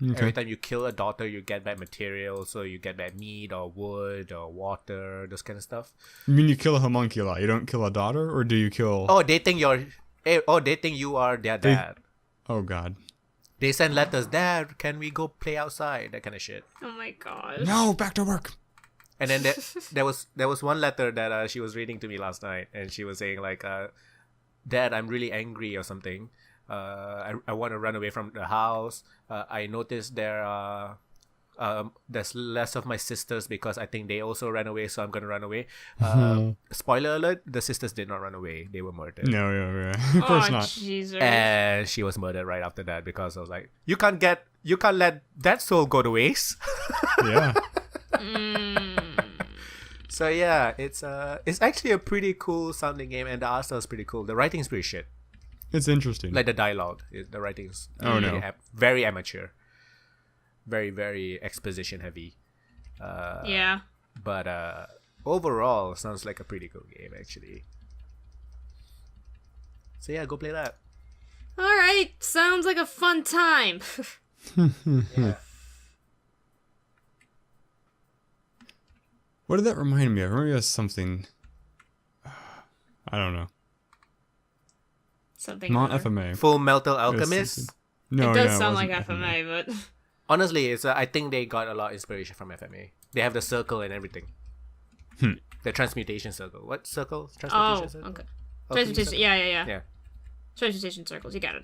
Every time you kill a daughter, you get back material, so you get back meat or wood or water, those kind of stuff. You mean you kill a homunculi? You don't kill a daughter, or do you kill? Oh, they think you are their dad. Oh God. They send letters, Dad, can we go play outside? That kind of shit. Oh my gosh. No, back to work. And then there was one letter that she was reading to me last night, and she was saying like, Dad, I'm really angry or something. I want to run away from the house. I noticed there's less of my sisters because I think they also ran away, so I'm gonna run away. Spoiler alert: the sisters did not run away; they were murdered. No, of course not. Jesus. And she was murdered right after that because I was like, you can't let that soul go to waste. Yeah. So yeah, it's actually a pretty cool sounding game, and the art style is pretty cool. The writing is pretty shit. It's interesting. Like the dialogue, the writing's very amateur, very very exposition heavy. Yeah. But overall, sounds like a pretty cool game actually. So yeah, go play that. All right. Sounds like a fun time. Yeah. What did that remind me of? It reminded me of something. I don't know. Something. Not other. FMA. Full Metal Alchemist. No, It does no, sound wasn't like FMA, but Honestly, it's I think they got a lot of inspiration from FMA. They have the circle and everything. The transmutation circle. What circle? Transmutation circle? Okay. Alchemy Transmutation. circle? Yeah. Yeah. Transmutation circles. You got it.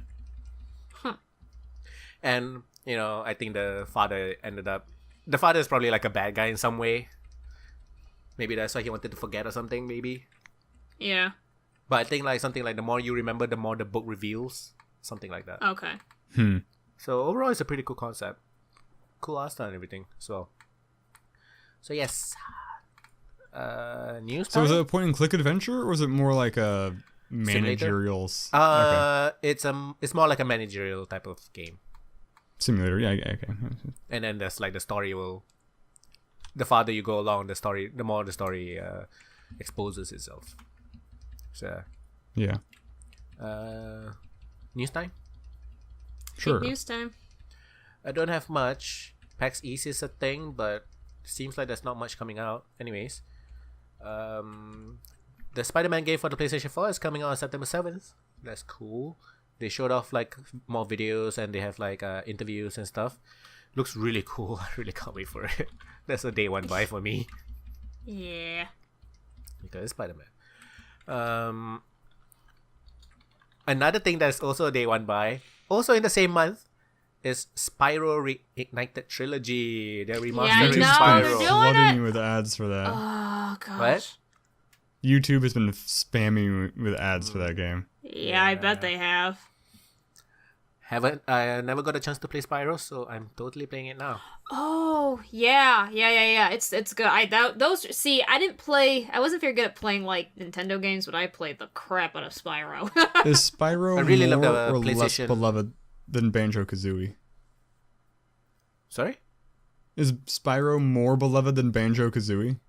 And I think the father is probably like a bad guy in some way. Maybe that's why he wanted to forget or something. Maybe. Yeah. But I think like something like the more you remember, the more the book reveals. Something like that. Okay. So overall, it's a pretty cool concept. Cool art style and everything. So yes. News. So was it a point and click adventure, or was it more like a managerial? Okay. It's more like a managerial type of game. Simulator. Yeah. Okay. And then there's like the story will. The farther you go along the story, the more the story exposes itself. So. Yeah. News time. Sure. Big news time. I don't have much. PAX East is a thing, but seems like there's not much coming out. Anyways, the Spider-Man game for the PlayStation 4 is coming out on September 7th. That's cool. They showed off like more videos, and they have like interviews and stuff. Looks really cool. I really can't wait for it. That's a day one buy for me. Yeah. Because it's Spider-Man. Another thing that's also a day one buy, also in the same month, is Spyro Reignited Trilogy. They're remastering know, Spyro. they're doing Flooding it. me with ads for that. Oh gosh. What? YouTube has been spamming me with ads for that game. Yeah, I bet they have. I never got a chance to play Spyro, so I'm totally playing it now. Oh yeah. It's good. I wasn't very good at playing like Nintendo games, but I played the crap out of Spyro. Is Spyro I really love more the or less PlayStation. beloved than Banjo-Kazooie? Sorry? Is Spyro more beloved than Banjo-Kazooie?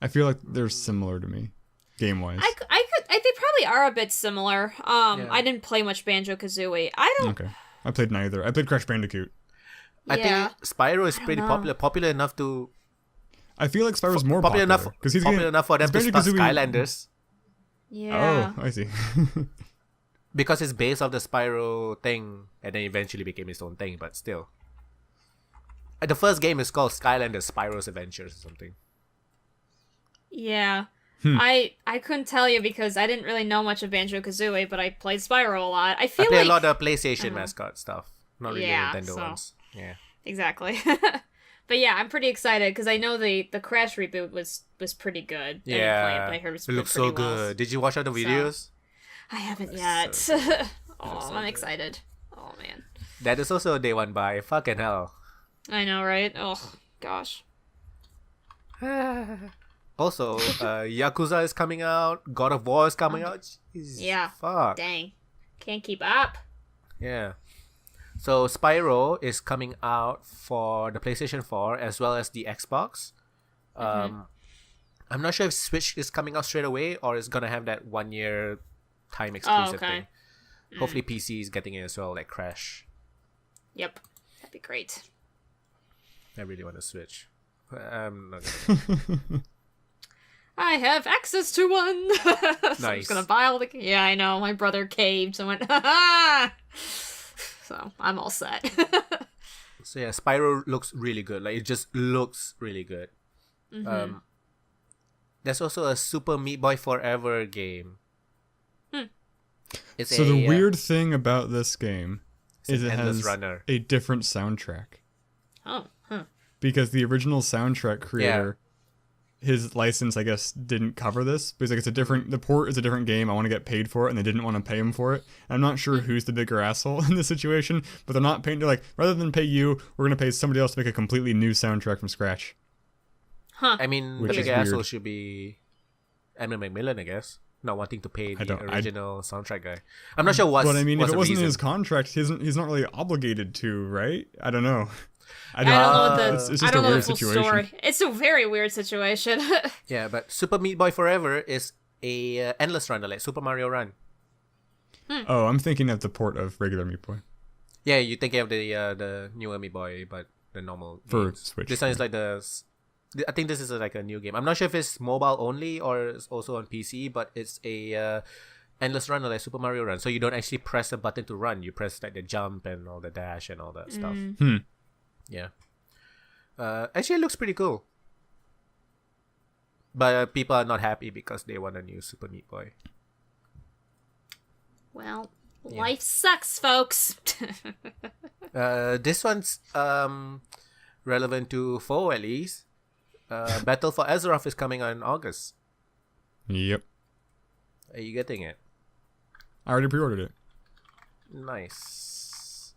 I feel like they're similar to me, game-wise. They probably are a bit similar. Yeah. I didn't play much Banjo-Kazooie. I don't. Okay. I played neither. I played Crash Bandicoot. I Yeah. think Spyro is pretty know. popular enough to I feel like Spyro's more popular popular. enough Because he's popular enough for them to start Banjo-Kazooie- Skylanders Yeah. Oh, I see. because it's based off the Spyro thing, and then eventually became its own thing. But still, the first game is called Skylanders: Spyro's Adventures or something. Yeah. I couldn't tell you because I didn't really know much of Banjo-Kazooie, but I played Spyro a lot. I I feel play like a lot of PlayStation mascot stuff, not really Yeah, Nintendo so- ones. Yeah. exactly. But yeah, I'm pretty excited because I know the Crash reboot was pretty good. I didn't play it, Yeah, but I heard it looks so pretty well. good. Did you watch all the videos? I haven't yet. so Oh, so I'm good. excited. Oh man, That is also a day one buy. Fucking hell. I know, right? Oh gosh. Also, Yakuza is coming out. God of War is coming out. Jeez, Yeah. Fuck. Dang, can't keep up. Yeah. So Spyro is coming out for the PlayStation 4 as well as the Xbox. I'm not sure if Switch is coming out straight away or it's gonna have that 1 year time exclusive okay. thing. Hopefully PC is getting it as well, like Crash. Yep, that'd be great. I really want to Switch. I'm not gonna. I have access to one. So I'm Nice. just gonna buy all the. Yeah, I know. My brother caved, so I went. Ha ha! So I'm all set. So yeah, Spyro looks really good. Like it just looks really good. There's also a Super Meat Boy Forever game. It's So the weird thing about this game is an it endless has runner. a different soundtrack. Oh, huh. Because the original soundtrack creator, his license, I guess, didn't cover this. Because like the port is a different game. I want to get paid for it, and they didn't want to pay him for it. And I'm not sure who's the bigger asshole in this situation, but they're not paying. They're like, rather than pay you, we're gonna pay somebody else to make a completely new soundtrack from scratch. I mean, Which the is big asshole weird. should be Edmund McMillan, I guess. Not wanting to pay the don't- original soundtrack guy. I'm not sure what's But I mean, if what's it the wasn't in reason. his contract, he's not really obligated to, right? I don't know. I don't know what the. It's just I don't a know weird the full situation. story. It's a very weird situation. Yeah, but Super Meat Boy Forever is a endless runner, like Super Mario Run. Oh, I'm thinking of the port of regular Meat Boy. Yeah, you think of the newer Meat Boy, but the normal For games. Switch, This one is like I think this is like a new game. I'm not sure if it's mobile only or it's also on PC, but it's a endless runner like Super Mario Run. So you don't actually press a button to run. You press like the jump and all the dash and all that stuff. Yeah. Actually, it looks pretty cool. But people are not happy because they want a new Super Meat Boy. Well, life sucks, folks. This one's relevant to Foe at least. Battle for Azeroth is coming out in August. Yep. Are you getting it? I already pre-ordered it. Nice.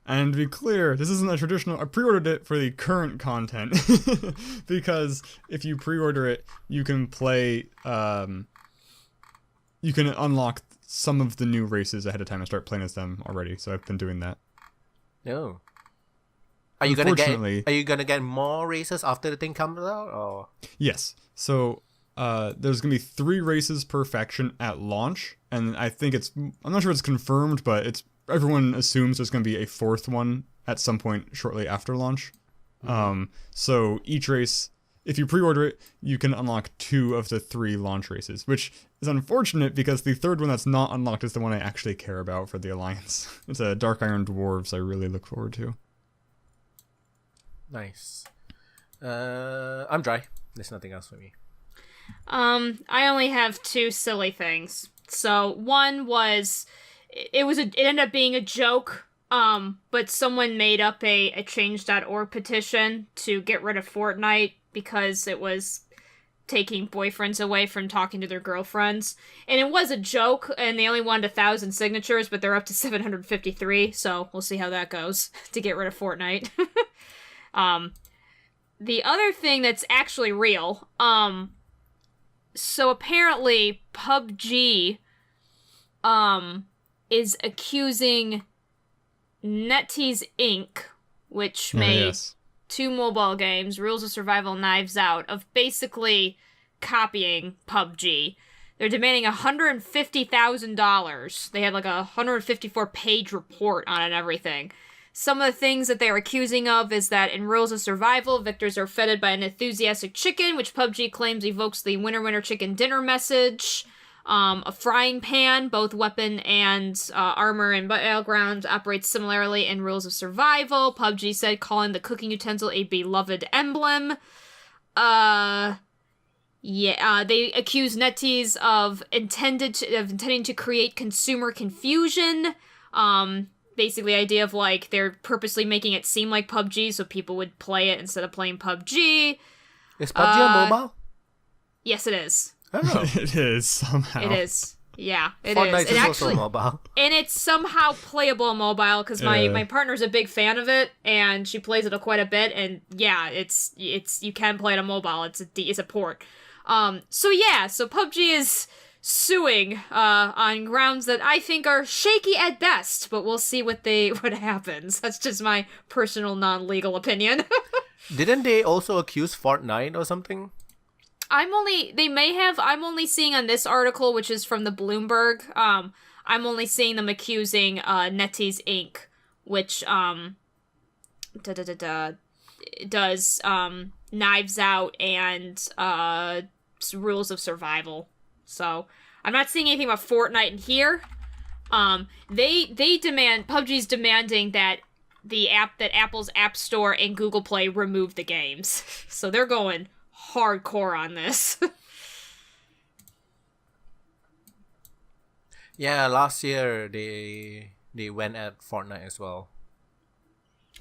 And to be clear, this isn't a traditional... I pre-ordered it for the current content. Because if you pre-order it, you can play... you can unlock some of the new races ahead of time and start playing as them already. So I've been doing that. No. Are you gonna Unfortunately- get more races after the thing comes out? Or Yes. So there's going to be 3 races per faction at launch. And I think I'm not sure if it's confirmed, but everyone assumes there's going to be a 4th one at some point shortly after launch. So each race, if you pre-order it, you can unlock 2 of the 3 launch races, which is unfortunate because the 3rd one that's not unlocked is the one I actually care about for the Alliance. It's a Dark Iron Dwarves I really look forward to. Nice. I'm dry. There's nothing else for me. I only have two silly things. So one was, it ended up being a joke. But someone made up a change.org petition to get rid of Fortnite because it was taking boyfriends away from talking to their girlfriends. And it was a joke, and they only wanted 1,000 signatures, but they're up to 753, so we'll see how that goes to get rid of Fortnite. The other thing that's actually real, so apparently PUBG, is accusing NetEase Inc., which made two mobile games, Rules of Survival, Knives Out, of basically copying PUBG. They're demanding $150,000. They had like a 154-page report on it and everything. Some of the things that they're accusing of is that in Rules of Survival, victors are fed by an enthusiastic chicken, which PUBG claims evokes the winner winner chicken dinner message. A frying pan, both weapon and armor and battlegrounds, operates similarly in Rules of Survival. PUBG said calling the cooking utensil a beloved emblem. They accuse NetEase of intending to create consumer confusion. Basically, the idea of like they're purposely making it seem like PUBG so people would play it instead of playing PUBG. Is PUBG on mobile? Yes, it is. Oh. It is somehow. It is. Yeah, it Fortnite is. It also mobile. And it's somehow playable on mobile because my partner's a big fan of it and she plays it quite a bit. And yeah, it's you can play it on mobile. It's a port. So PUBG is suing on grounds that I think are shaky at best, but we'll see what happens. That's just my personal non-legal opinion. Didn't they also accuse Fortnite or something? I'm only seeing on this article, which is from the Bloomberg, I'm only seeing them accusing NetEase Inc., which does Knives Out and Rules of Survival. So I'm not seeing anything about Fortnite in here. PUBG's demanding that Apple's App Store and Google Play remove the games. So they're going hardcore on this. Yeah, last year they went at Fortnite as well.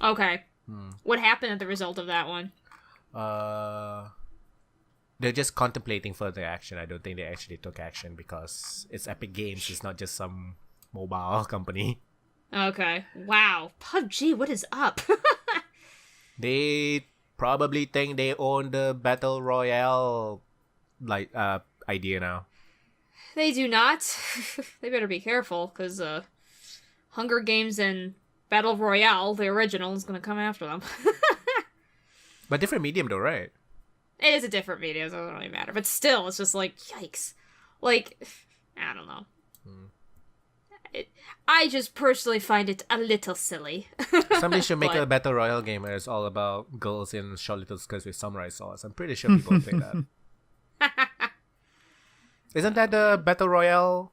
Okay. What happened as the result of that one? They're just contemplating further action. I don't think they actually took action because it's Epic Games. It's not just some mobile company. Okay. Wow. PUBG, what is up? They probably think they own the Battle Royale idea now. They do not. They better be careful, because Hunger Games and Battle Royale, the original, is going to come after them. But different medium though, right? It is a different medium, so it doesn't really matter. But still, it's just like, yikes. Like, I don't know. I just personally find it a little silly. Somebody should make a Battle Royale game where it's all about girls in short little skirts with samurai swords. I'm pretty sure people will play that. Isn't that the Battle Royale?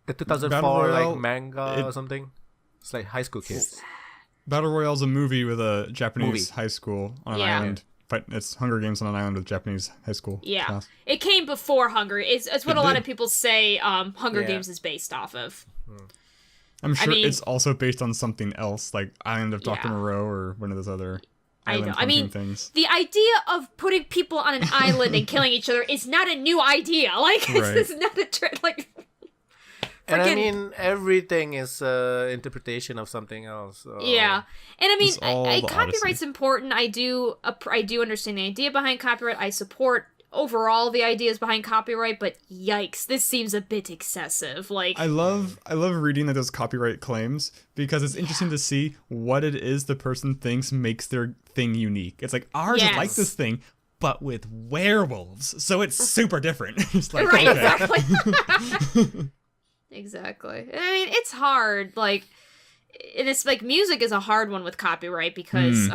The 2004 like manga or something? It's like high school kids. Battle Royale's a movie with a Japanese high school on an island. But it's Hunger Games on an island with Japanese high school class. It came before Hunger. It's what a lot of people say Hunger Games is based off of. I'm sure it's also based on something else, like Island of Dr. Moreau or one of those other island things. The idea of putting people on an island and killing each other is not a new idea. Like, it's not a trend. Like, and I mean, everything is interpretation of something else. So. Yeah, and I mean, copyright's important. I do understand the idea behind copyright. I support overall the ideas behind copyright, but yikes, this seems a bit excessive. Like, I love reading those copyright claims because it's interesting to see what it is the person thinks makes their thing unique. It's like ours is like this thing, but with werewolves, so it's super different. It's like, exactly. Exactly. I mean, it's hard. Like, and it's like music is a hard one with copyright because,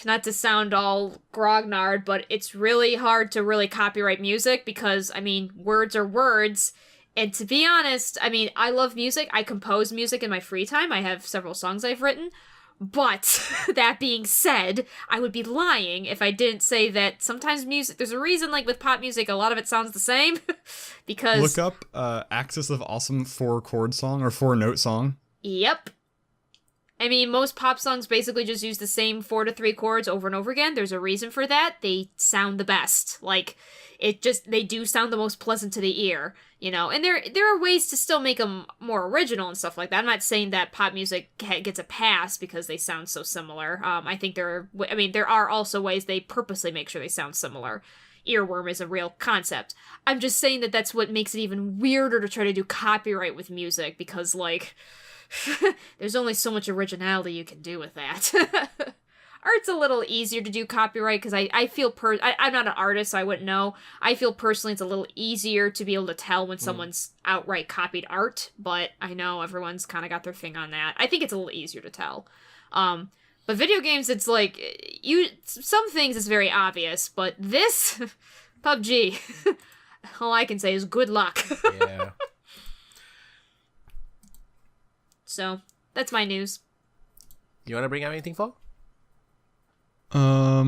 not to sound all grognard, but it's really hard to really copyright music because, I mean, words are words. And to be honest, I mean, I love music. I compose music in my free time. I have several songs I've written. But that being said, I would be lying if I didn't say that sometimes music, there's a reason like with pop music, a lot of it sounds the same. Because Look up Axis of Awesome 4-chord song or 4-note song. Yep. I mean, most pop songs basically just use the same 4 to 3 chords over and over again. There's a reason for that. They sound the best. Like, they do sound the most pleasant to the ear, you know? And there are ways to still make them more original and stuff like that. I'm not saying that pop music gets a pass because they sound so similar. I think there are also ways they purposely make sure they sound similar. Earworm is a real concept. I'm just saying that that's what makes it even weirder to try to do copyright with music because, like... there's only so much originality you can do with that. Art's a little easier to do copyright because I feel I'm not an artist, so I wouldn't know. I feel personally it's a little easier to be able to tell when someone's outright copied art, but I know everyone's kind of got their thing on that. I think it's a little easier to tell. But video games, it's like, some things is very obvious, but this, PUBG, all I can say is good luck. Yeah. So, that's my news. You want to bring up anything, Fo? I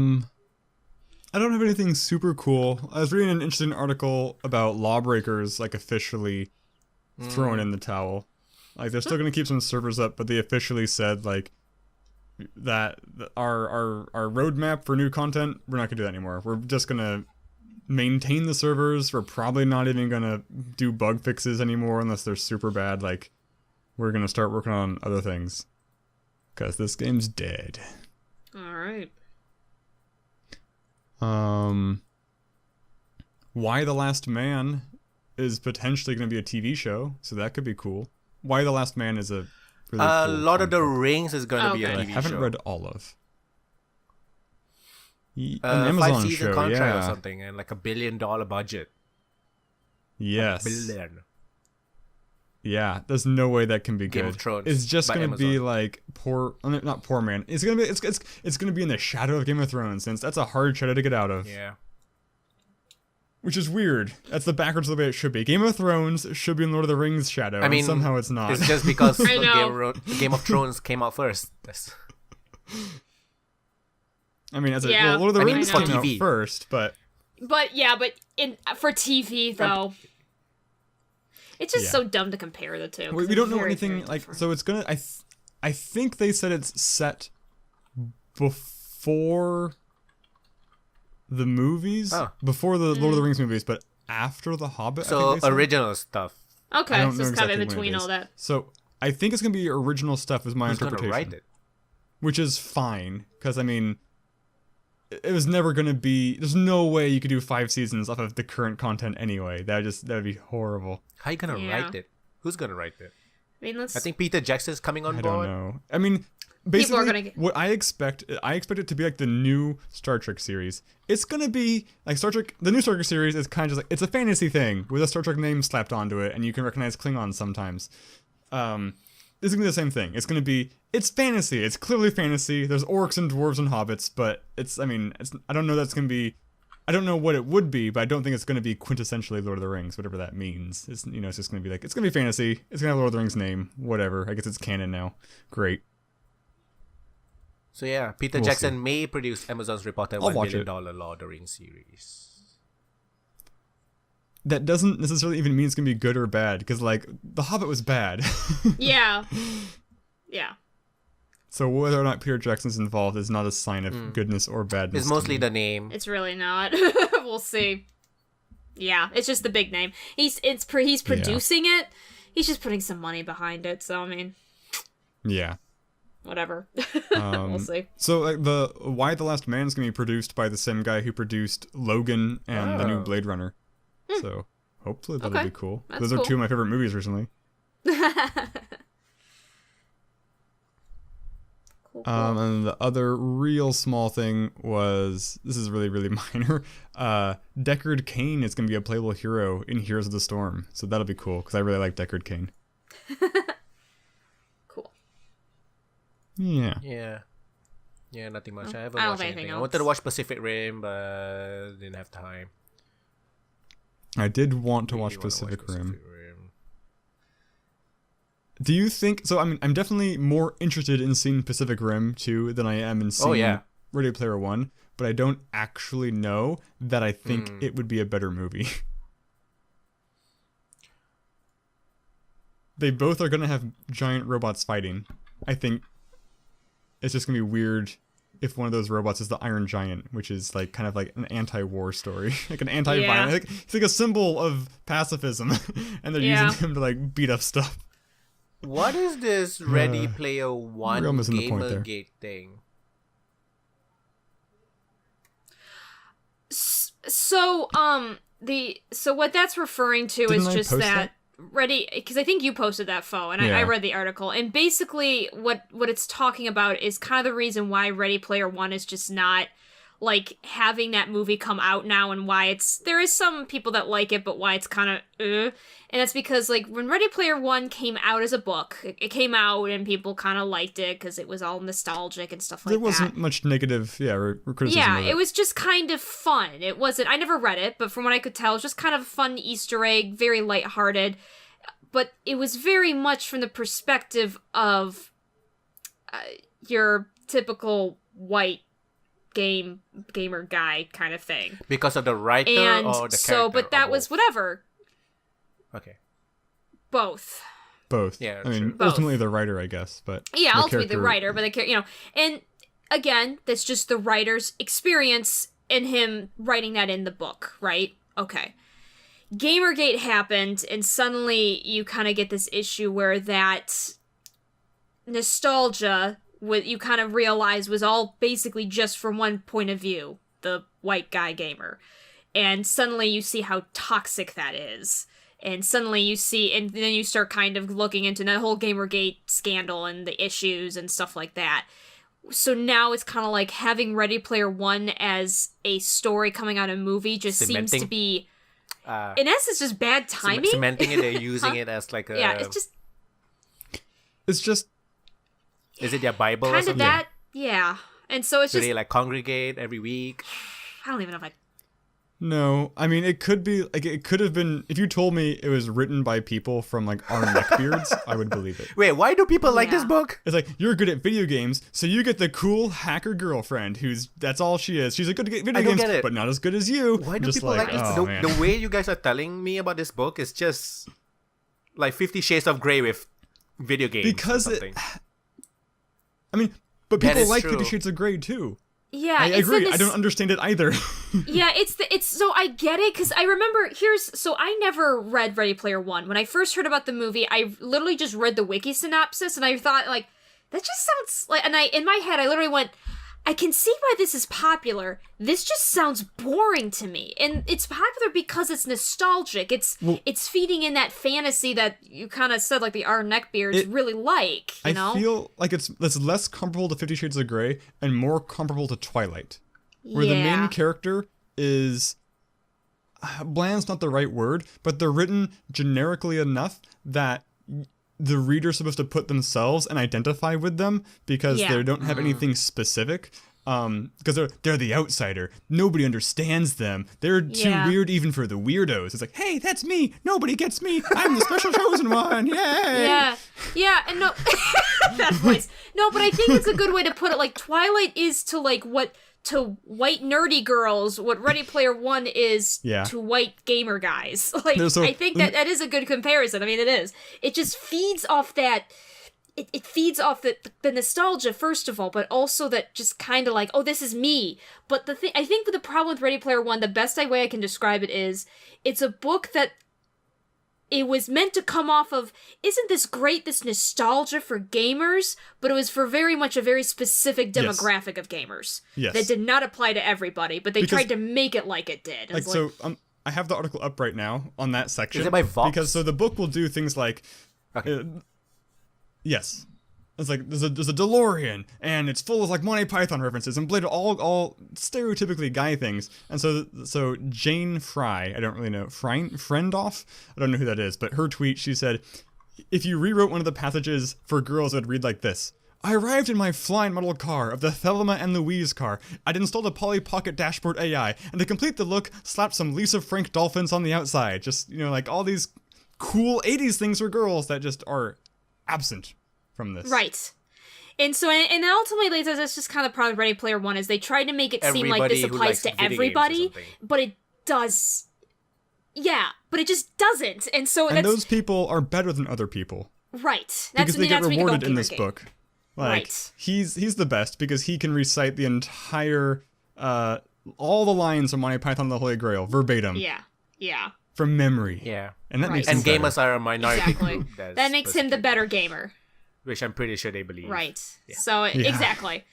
don't have anything super cool. I was reading an interesting article about Lawbreakers, like, officially throwing in the towel. Like, they're still going to keep some servers up, but they officially said, like, that our roadmap for new content, we're not going to do that anymore. We're just going to maintain the servers. We're probably not even going to do bug fixes anymore unless they're super bad, like... We're going to start working on other things. Because this game's dead. Alright. Why the Last Man is potentially going to be a TV show, so that could be cool. Why the Last Man is a really cool Lord of the Rings is going to be a TV I haven't show. read all of. An Amazon 5-season show, contract yeah. or something, and like $1 billion budget. Yes. $1 billion. Yeah, there's no way that can be Game good. of Thrones It's just by gonna be Amazon. like not poor man. It's gonna be in the shadow of Game of Thrones, since that's a hard shadow to get out of. Yeah. Which is weird. That's the backwards of the way it should be. Game of Thrones should be in Lord of the Rings shadow. I mean, and somehow it's not. It's just because I know. Game of Thrones came out first. I mean, Yeah, Lord of the I mean, Rings for came out TV. first, but But for TV though, it's just Yeah. so dumb to compare the two. 'cause we they're don't know very, anything very like. different. So it's gonna. I think they said it's set before the movies, before the Lord of the Rings movies, but after the Hobbit. I So think they said. original stuff. Okay, I don't so know it's kind of exactly in when it between is. all that. So I think it's gonna be original stuff. Is my Who's going to interpretation. write it? Which is fine, because I mean, it was never gonna be. There's no way you could do 5 seasons off of the current content anyway. That would be horrible. How you going to Yeah. write it? Who's going to write it? I mean, let's. I think Peter Jackson's coming on I board. don't know. I mean, basically, gonna get- what I expect it to be like the new Star Trek series. It's gonna be like Star Trek. The new Star Trek series is kind of just like, it's a fantasy thing with a Star Trek name slapped onto it, and you can recognize Klingons sometimes. This is gonna be the same thing. It's fantasy. It's clearly fantasy. There's orcs and dwarves and hobbits, but I don't know that's gonna be. I don't know what it would be, but I don't think it's going to be quintessentially Lord of the Rings, whatever that means. It's just going to be like, it's going to be fantasy. It's going to have Lord of the Rings name, whatever. I guess it's canon now. Great. So yeah, Peter We'll Jackson see. may produce Amazon's reported I'll $1 watch billion it. Lord of the Rings series. That doesn't necessarily even mean it's going to be good or bad, because, like, The Hobbit was bad. Yeah. Yeah. So whether or not Peter Jackson's involved is not a sign of goodness or badness. It's mostly to me. the name. It's really not. We'll see. Yeah, it's just the big name. He's producing it. He's just putting some money behind it. So I mean, Yeah. whatever. We'll see. So like, the Why the Last Man is going to be produced by the same guy who produced Logan and the new Oh. Blade Runner. So hopefully that'll Okay. be cool. That's Those are cool. 2 of my favorite movies recently. Cool. And the other real small thing was, this is really, really minor, Deckard Cain is going to be a playable hero in Heroes of the Storm. So that'll be cool, because I really like Deckard Cain. Cool. Yeah. Yeah, nothing much. I haven't I don't watched have anything. anything I else. wanted to watch Pacific Rim, but didn't have time. I did want to watch Really wanna Pacific Rim. Do you think so? I'm definitely more interested in seeing Pacific Rim 2 than I am in seeing Ready Player One, but I don't actually know that I think it would be a better movie. They both are gonna have giant robots fighting. I think it's just gonna be weird if one of those robots is the Iron Giant, which is like kind of like an anti-war story, like an anti-violence. Like, it's like a symbol of pacifism, and they're using him to like beat up stuff. What is this Ready Player One GamerGate thing? So what that's referring to is just that Ready, because I think you posted that, Foe, and I read the article, and basically what it's talking about is kind of the reason why Ready Player One is just not like having that movie come out now, and why there is some people that like it, but why it's kind of and that's because like when Ready Player One came out as a book, it came out and people kind of liked it because it was all nostalgic and stuff like that. There wasn't much negative criticism. Yeah, of it was just kind of fun. It wasn't, I never read it, but from what I could tell, it was just kind of a fun Easter egg, very lighthearted, but it was very much from the perspective of your typical white gamer guy kind of thing. Because of the writer and or the character? So, but that was whatever. Okay. Both. Yeah, I mean, both. Ultimately the writer, I guess, but yeah, ultimately the writer, but and again, that's just the writer's experience and him writing that in the book, right? Okay. Gamergate happened, and suddenly you kind of get this issue where that nostalgia, what you kind of realize was all basically just from one point of view, the white guy gamer. And suddenly you see how toxic that is. And suddenly you see, and then you start kind of looking into the whole Gamergate scandal and the issues and stuff like that. So now it's kind of like having Ready Player One as a story coming out of a movie just seems to be, in essence, just bad timing. Cementing it, they're using it as like a... Yeah, it's just... Is it their Bible or kind something? of that, yeah. And so it's Do just... they like congregate every week? I don't even know if I... No, I mean, it could be, like, it could have been, if you told me it was written by people from, like, our neckbeards, I would believe it. Wait, why do people like this book? It's like, you're good at video games, so you get the cool hacker girlfriend that's all she is. She's a good at video games, but not as good as you. Why do people like this? The way you guys are telling me about this book is just like 50 Shades of Grey with video games because or something. I mean, but people like true. 50 Shades of Grey, too. Yeah, I agree. I don't understand it either. Yeah, it's so I get it, because I remember, so I never read Ready Player One. When I first heard about the movie, I literally just read the wiki synopsis, and I thought, like, that just sounds like, and in my head, I literally went, I can see why this is popular. This just sounds boring to me. And it's popular because it's nostalgic. It's feeding in that fantasy that you kind of said, like, the our neckbeards really like, you know? I feel like it's less comparable to 50 Shades of Grey and more comparable to Twilight. Where the main character is... bland's not the right word, but they're written generically enough that the reader's supposed to put themselves and identify with them because they don't have anything specific. Because they're the outsider. Nobody understands them. They're too weird even for the weirdos. It's like, hey, that's me. Nobody gets me. I'm the special chosen one. Yay! Yeah, and no, that voice. No, but I think it's a good way to put it. Like, Twilight is to, like, what to white nerdy girls what Ready Player One is to white gamer guys. Like, I think that is a good comparison. I mean, it is. It just feeds off that. It feeds off the nostalgia, first of all, but also that just kind of like, oh, this is me. But I think the problem with Ready Player One, the best way I can describe it is, it's a book that it was meant to come off of, isn't this great, this nostalgia for gamers? But it was for very much a very specific demographic of gamers. Yes. That did not apply to everybody, but they tried to make it like it did. I have the article up right now on that section. Is it by Vox? Because the book will do things like... Okay. Yes. It's like, there's a DeLorean, and it's full of, like, Monty Python references, and all stereotypically guy things. And so Jane Fry, I don't really know, Friendoff? I don't know who that is, but her tweet, she said, if you rewrote one of the passages for girls, it would read like this. I arrived in my flying model car of the Thelma and Louise car. I'd installed a Polly Pocket dashboard AI, and to complete the look, slapped some Lisa Frank dolphins on the outside. Just, like, all these cool 80s things for girls that just are absent from this. Right. And so, and ultimately, that's just kind of part of Ready Player One, is they tried to make it seem like this applies to everybody, but it does. Yeah, but it just doesn't. And so those people are better than other people. Right. Because they get rewarded in this GamerGate. book. Like, Right. he's the best because he can recite the entire, all the lines from Monty Python and the Holy Grail, verbatim. Yeah. From memory. Yeah. And that Right. makes And him better. gamers are a minority Exactly. group. That makes him the better gamer. Which I'm pretty sure they believe. Right. Yeah. So, exactly.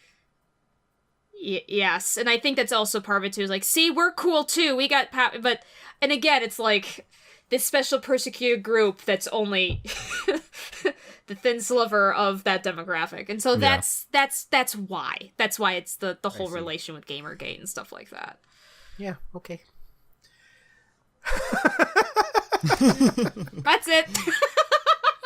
Yes, and I think that's also part of it too. Is like, see, we're cool too. We got but, and again, it's like this special persecuted group that's only the thin sliver of that demographic, and so that's why it's the whole relation with GamerGate and stuff like that. Yeah. Okay. That's it.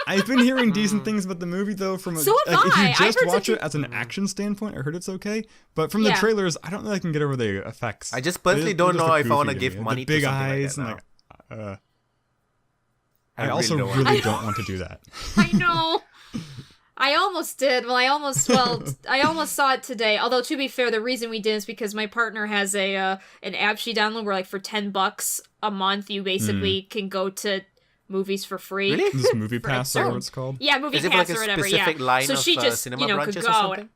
I've been hearing decent things about the movie though. From So have if I. you I've just heard watch such it as an action standpoint, I heard it's okay. But from the Yeah. trailers, I don't know if I can get over the effects. I just personally They're don't just know look if I want to goofy give me. money The big to something eyes like and that like. I also really don't really want to. don't want to do that. I know. I almost did. I almost saw it today. Although, to be fair, the reason we did is because my partner has an app she downloaded where, like, for $10 a month, you basically can go to movies for free. Really? This movie pass or Oh. whatever it's called. Yeah, movie Is it pass like a or whatever. specific Yeah. line So of she just cinema could branches or go. something?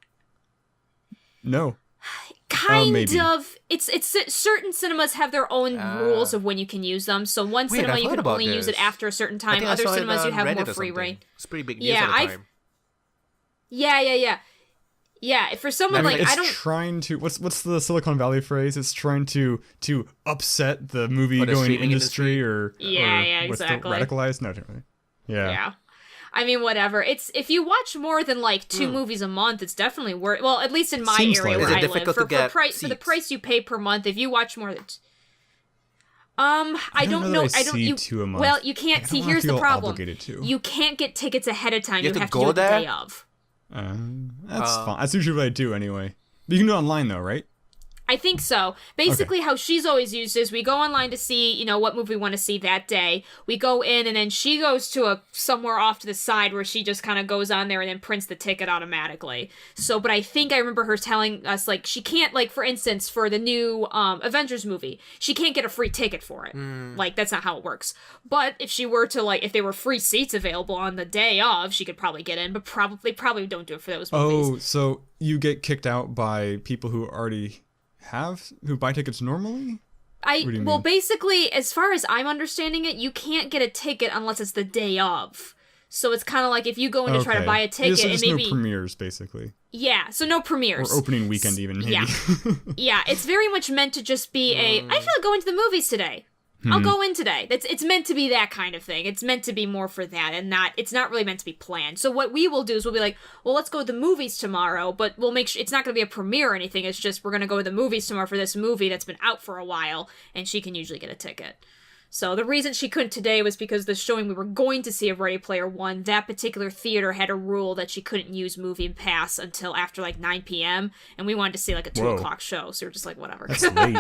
No. Kind maybe. of. It's certain cinemas have their own rules of when you can use them. So one Wait, cinema I've you heard can about only use it this. after a certain I time. think I Other saw it cinemas you on have Reddit more or free something. reign. It's pretty big news Yeah, at the time. Yeah. Yeah, for someone like it's I don't. trying to what's the Silicon Valley phrase? It's trying to upset the movie Or the going streaming industry Yeah, what's the exactly. radicalized? No, differently. Yeah. Yeah. I mean, whatever. It's if you watch more than like 2 movies a month, it's definitely worth. Well, at least in my Seems area like where it. I Is it live, difficult to for get for the seats? price you pay per month, if you watch more than. I don't know. I don't. You, 2 a month. well, you can't I don't see. wanna Here's the feel problem. obligated to. You can't get tickets ahead of time. You You have to have to go do it the there? day of. That's fine. That's usually what I do anyway. But you can do it online though, right? I think so. Basically, how she's always used is we go online to see, what movie we want to see that day. We go in, and then she goes to somewhere off to the side where she just kind of goes on there and then prints the ticket automatically. So, but I think I remember her telling us, like, she can't, like, for instance, for the new Avengers movie, she can't get a free ticket for it. Like, that's not how it works. But if she were to, like, if there were free seats available on the day of, she could probably get in, but probably don't do it for those movies. Oh, so you get kicked out by people who already who buy tickets normally? What do you Well, mean? basically, as far as I'm understanding it, you can't get a ticket unless it's the day of. So it's kind of like if you go in to try to buy a ticket, Just and maybe no premieres, basically, yeah, so no premieres or opening weekend even. Maybe. Yeah, yeah, it's very much meant to just be I feel like going to the movies today. I'll go in today. It's meant to be that kind of thing. It's meant to be more for that, and it's not really meant to be planned. So what we will do is we'll be like, well, let's go to the movies tomorrow, but we'll make sure it's not going to be a premiere or anything. It's just we're going to go to the movies tomorrow for this movie that's been out for a while, and she can usually get a ticket. So the reason she couldn't today was because the showing we were going to see of Ready Player One, that particular theater had a rule that she couldn't use Movie Pass until after like 9 p.m., and we wanted to see like a 2 o'clock show, so we're just like, whatever. That's late.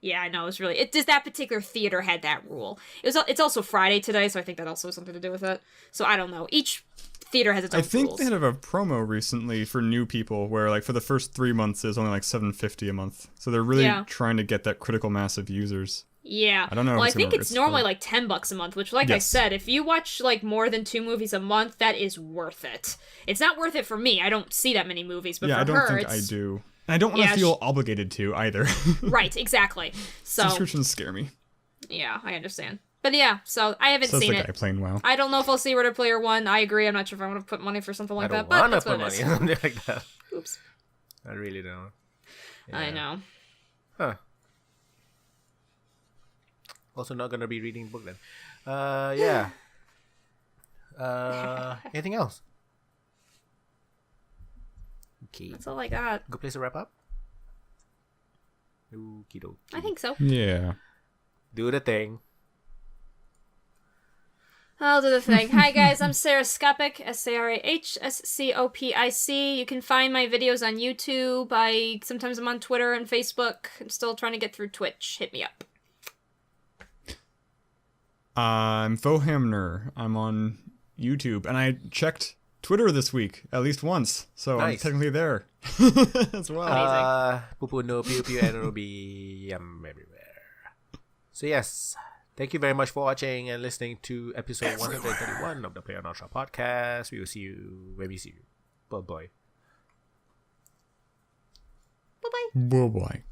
Yeah, I know, it just that particular theater had that rule. It's also Friday today, so I think that also has something to do with it. So I don't know. Each theater has its own I think rules. they had a promo recently for new people where like for the first 3 months it was only like $7.50 a month. So they're really trying to get that critical mass of users. Yeah. I don't know. Well, if I it's think gonna- it's normally like $10 a month, which, like I said, if you watch like more than 2 movies a month, that is worth it. It's not worth it for me. I don't see that many movies, but for I don't her, think I do. And I don't want to feel obligated to either. Right, exactly. So Subscriptions scare me. yeah, I understand. But yeah, so I haven't Says seen the it. guy playing WoW. I don't know if I'll see Ready Player One. I agree. I'm not sure if I want to put money for something like I that. don't But want to that's put what it money is. on something like that. Oops. I really don't. I know. Huh. Also not gonna be reading book then. Yeah. Anything else? Okay. That's all I got. Good place to wrap up? Okie dokie. I think so. Yeah. Do the thing. I'll do the thing. Hi guys, I'm Sarahscopic, Sarahscopic. You can find my videos on YouTube. Sometimes I'm on Twitter and Facebook. I'm still trying to get through Twitch. Hit me up. I'm Foehamner. I'm on YouTube, and I checked Twitter this week at least once, so I'm Nice. technically there as well. Pupunoob, Pew Pew, and Ruby. I'm everywhere. So yes, thank you very much for watching and listening to episode 131 of the playonultra podcast. We will see you when we see you. Bye bye. Bye bye. Bye bye.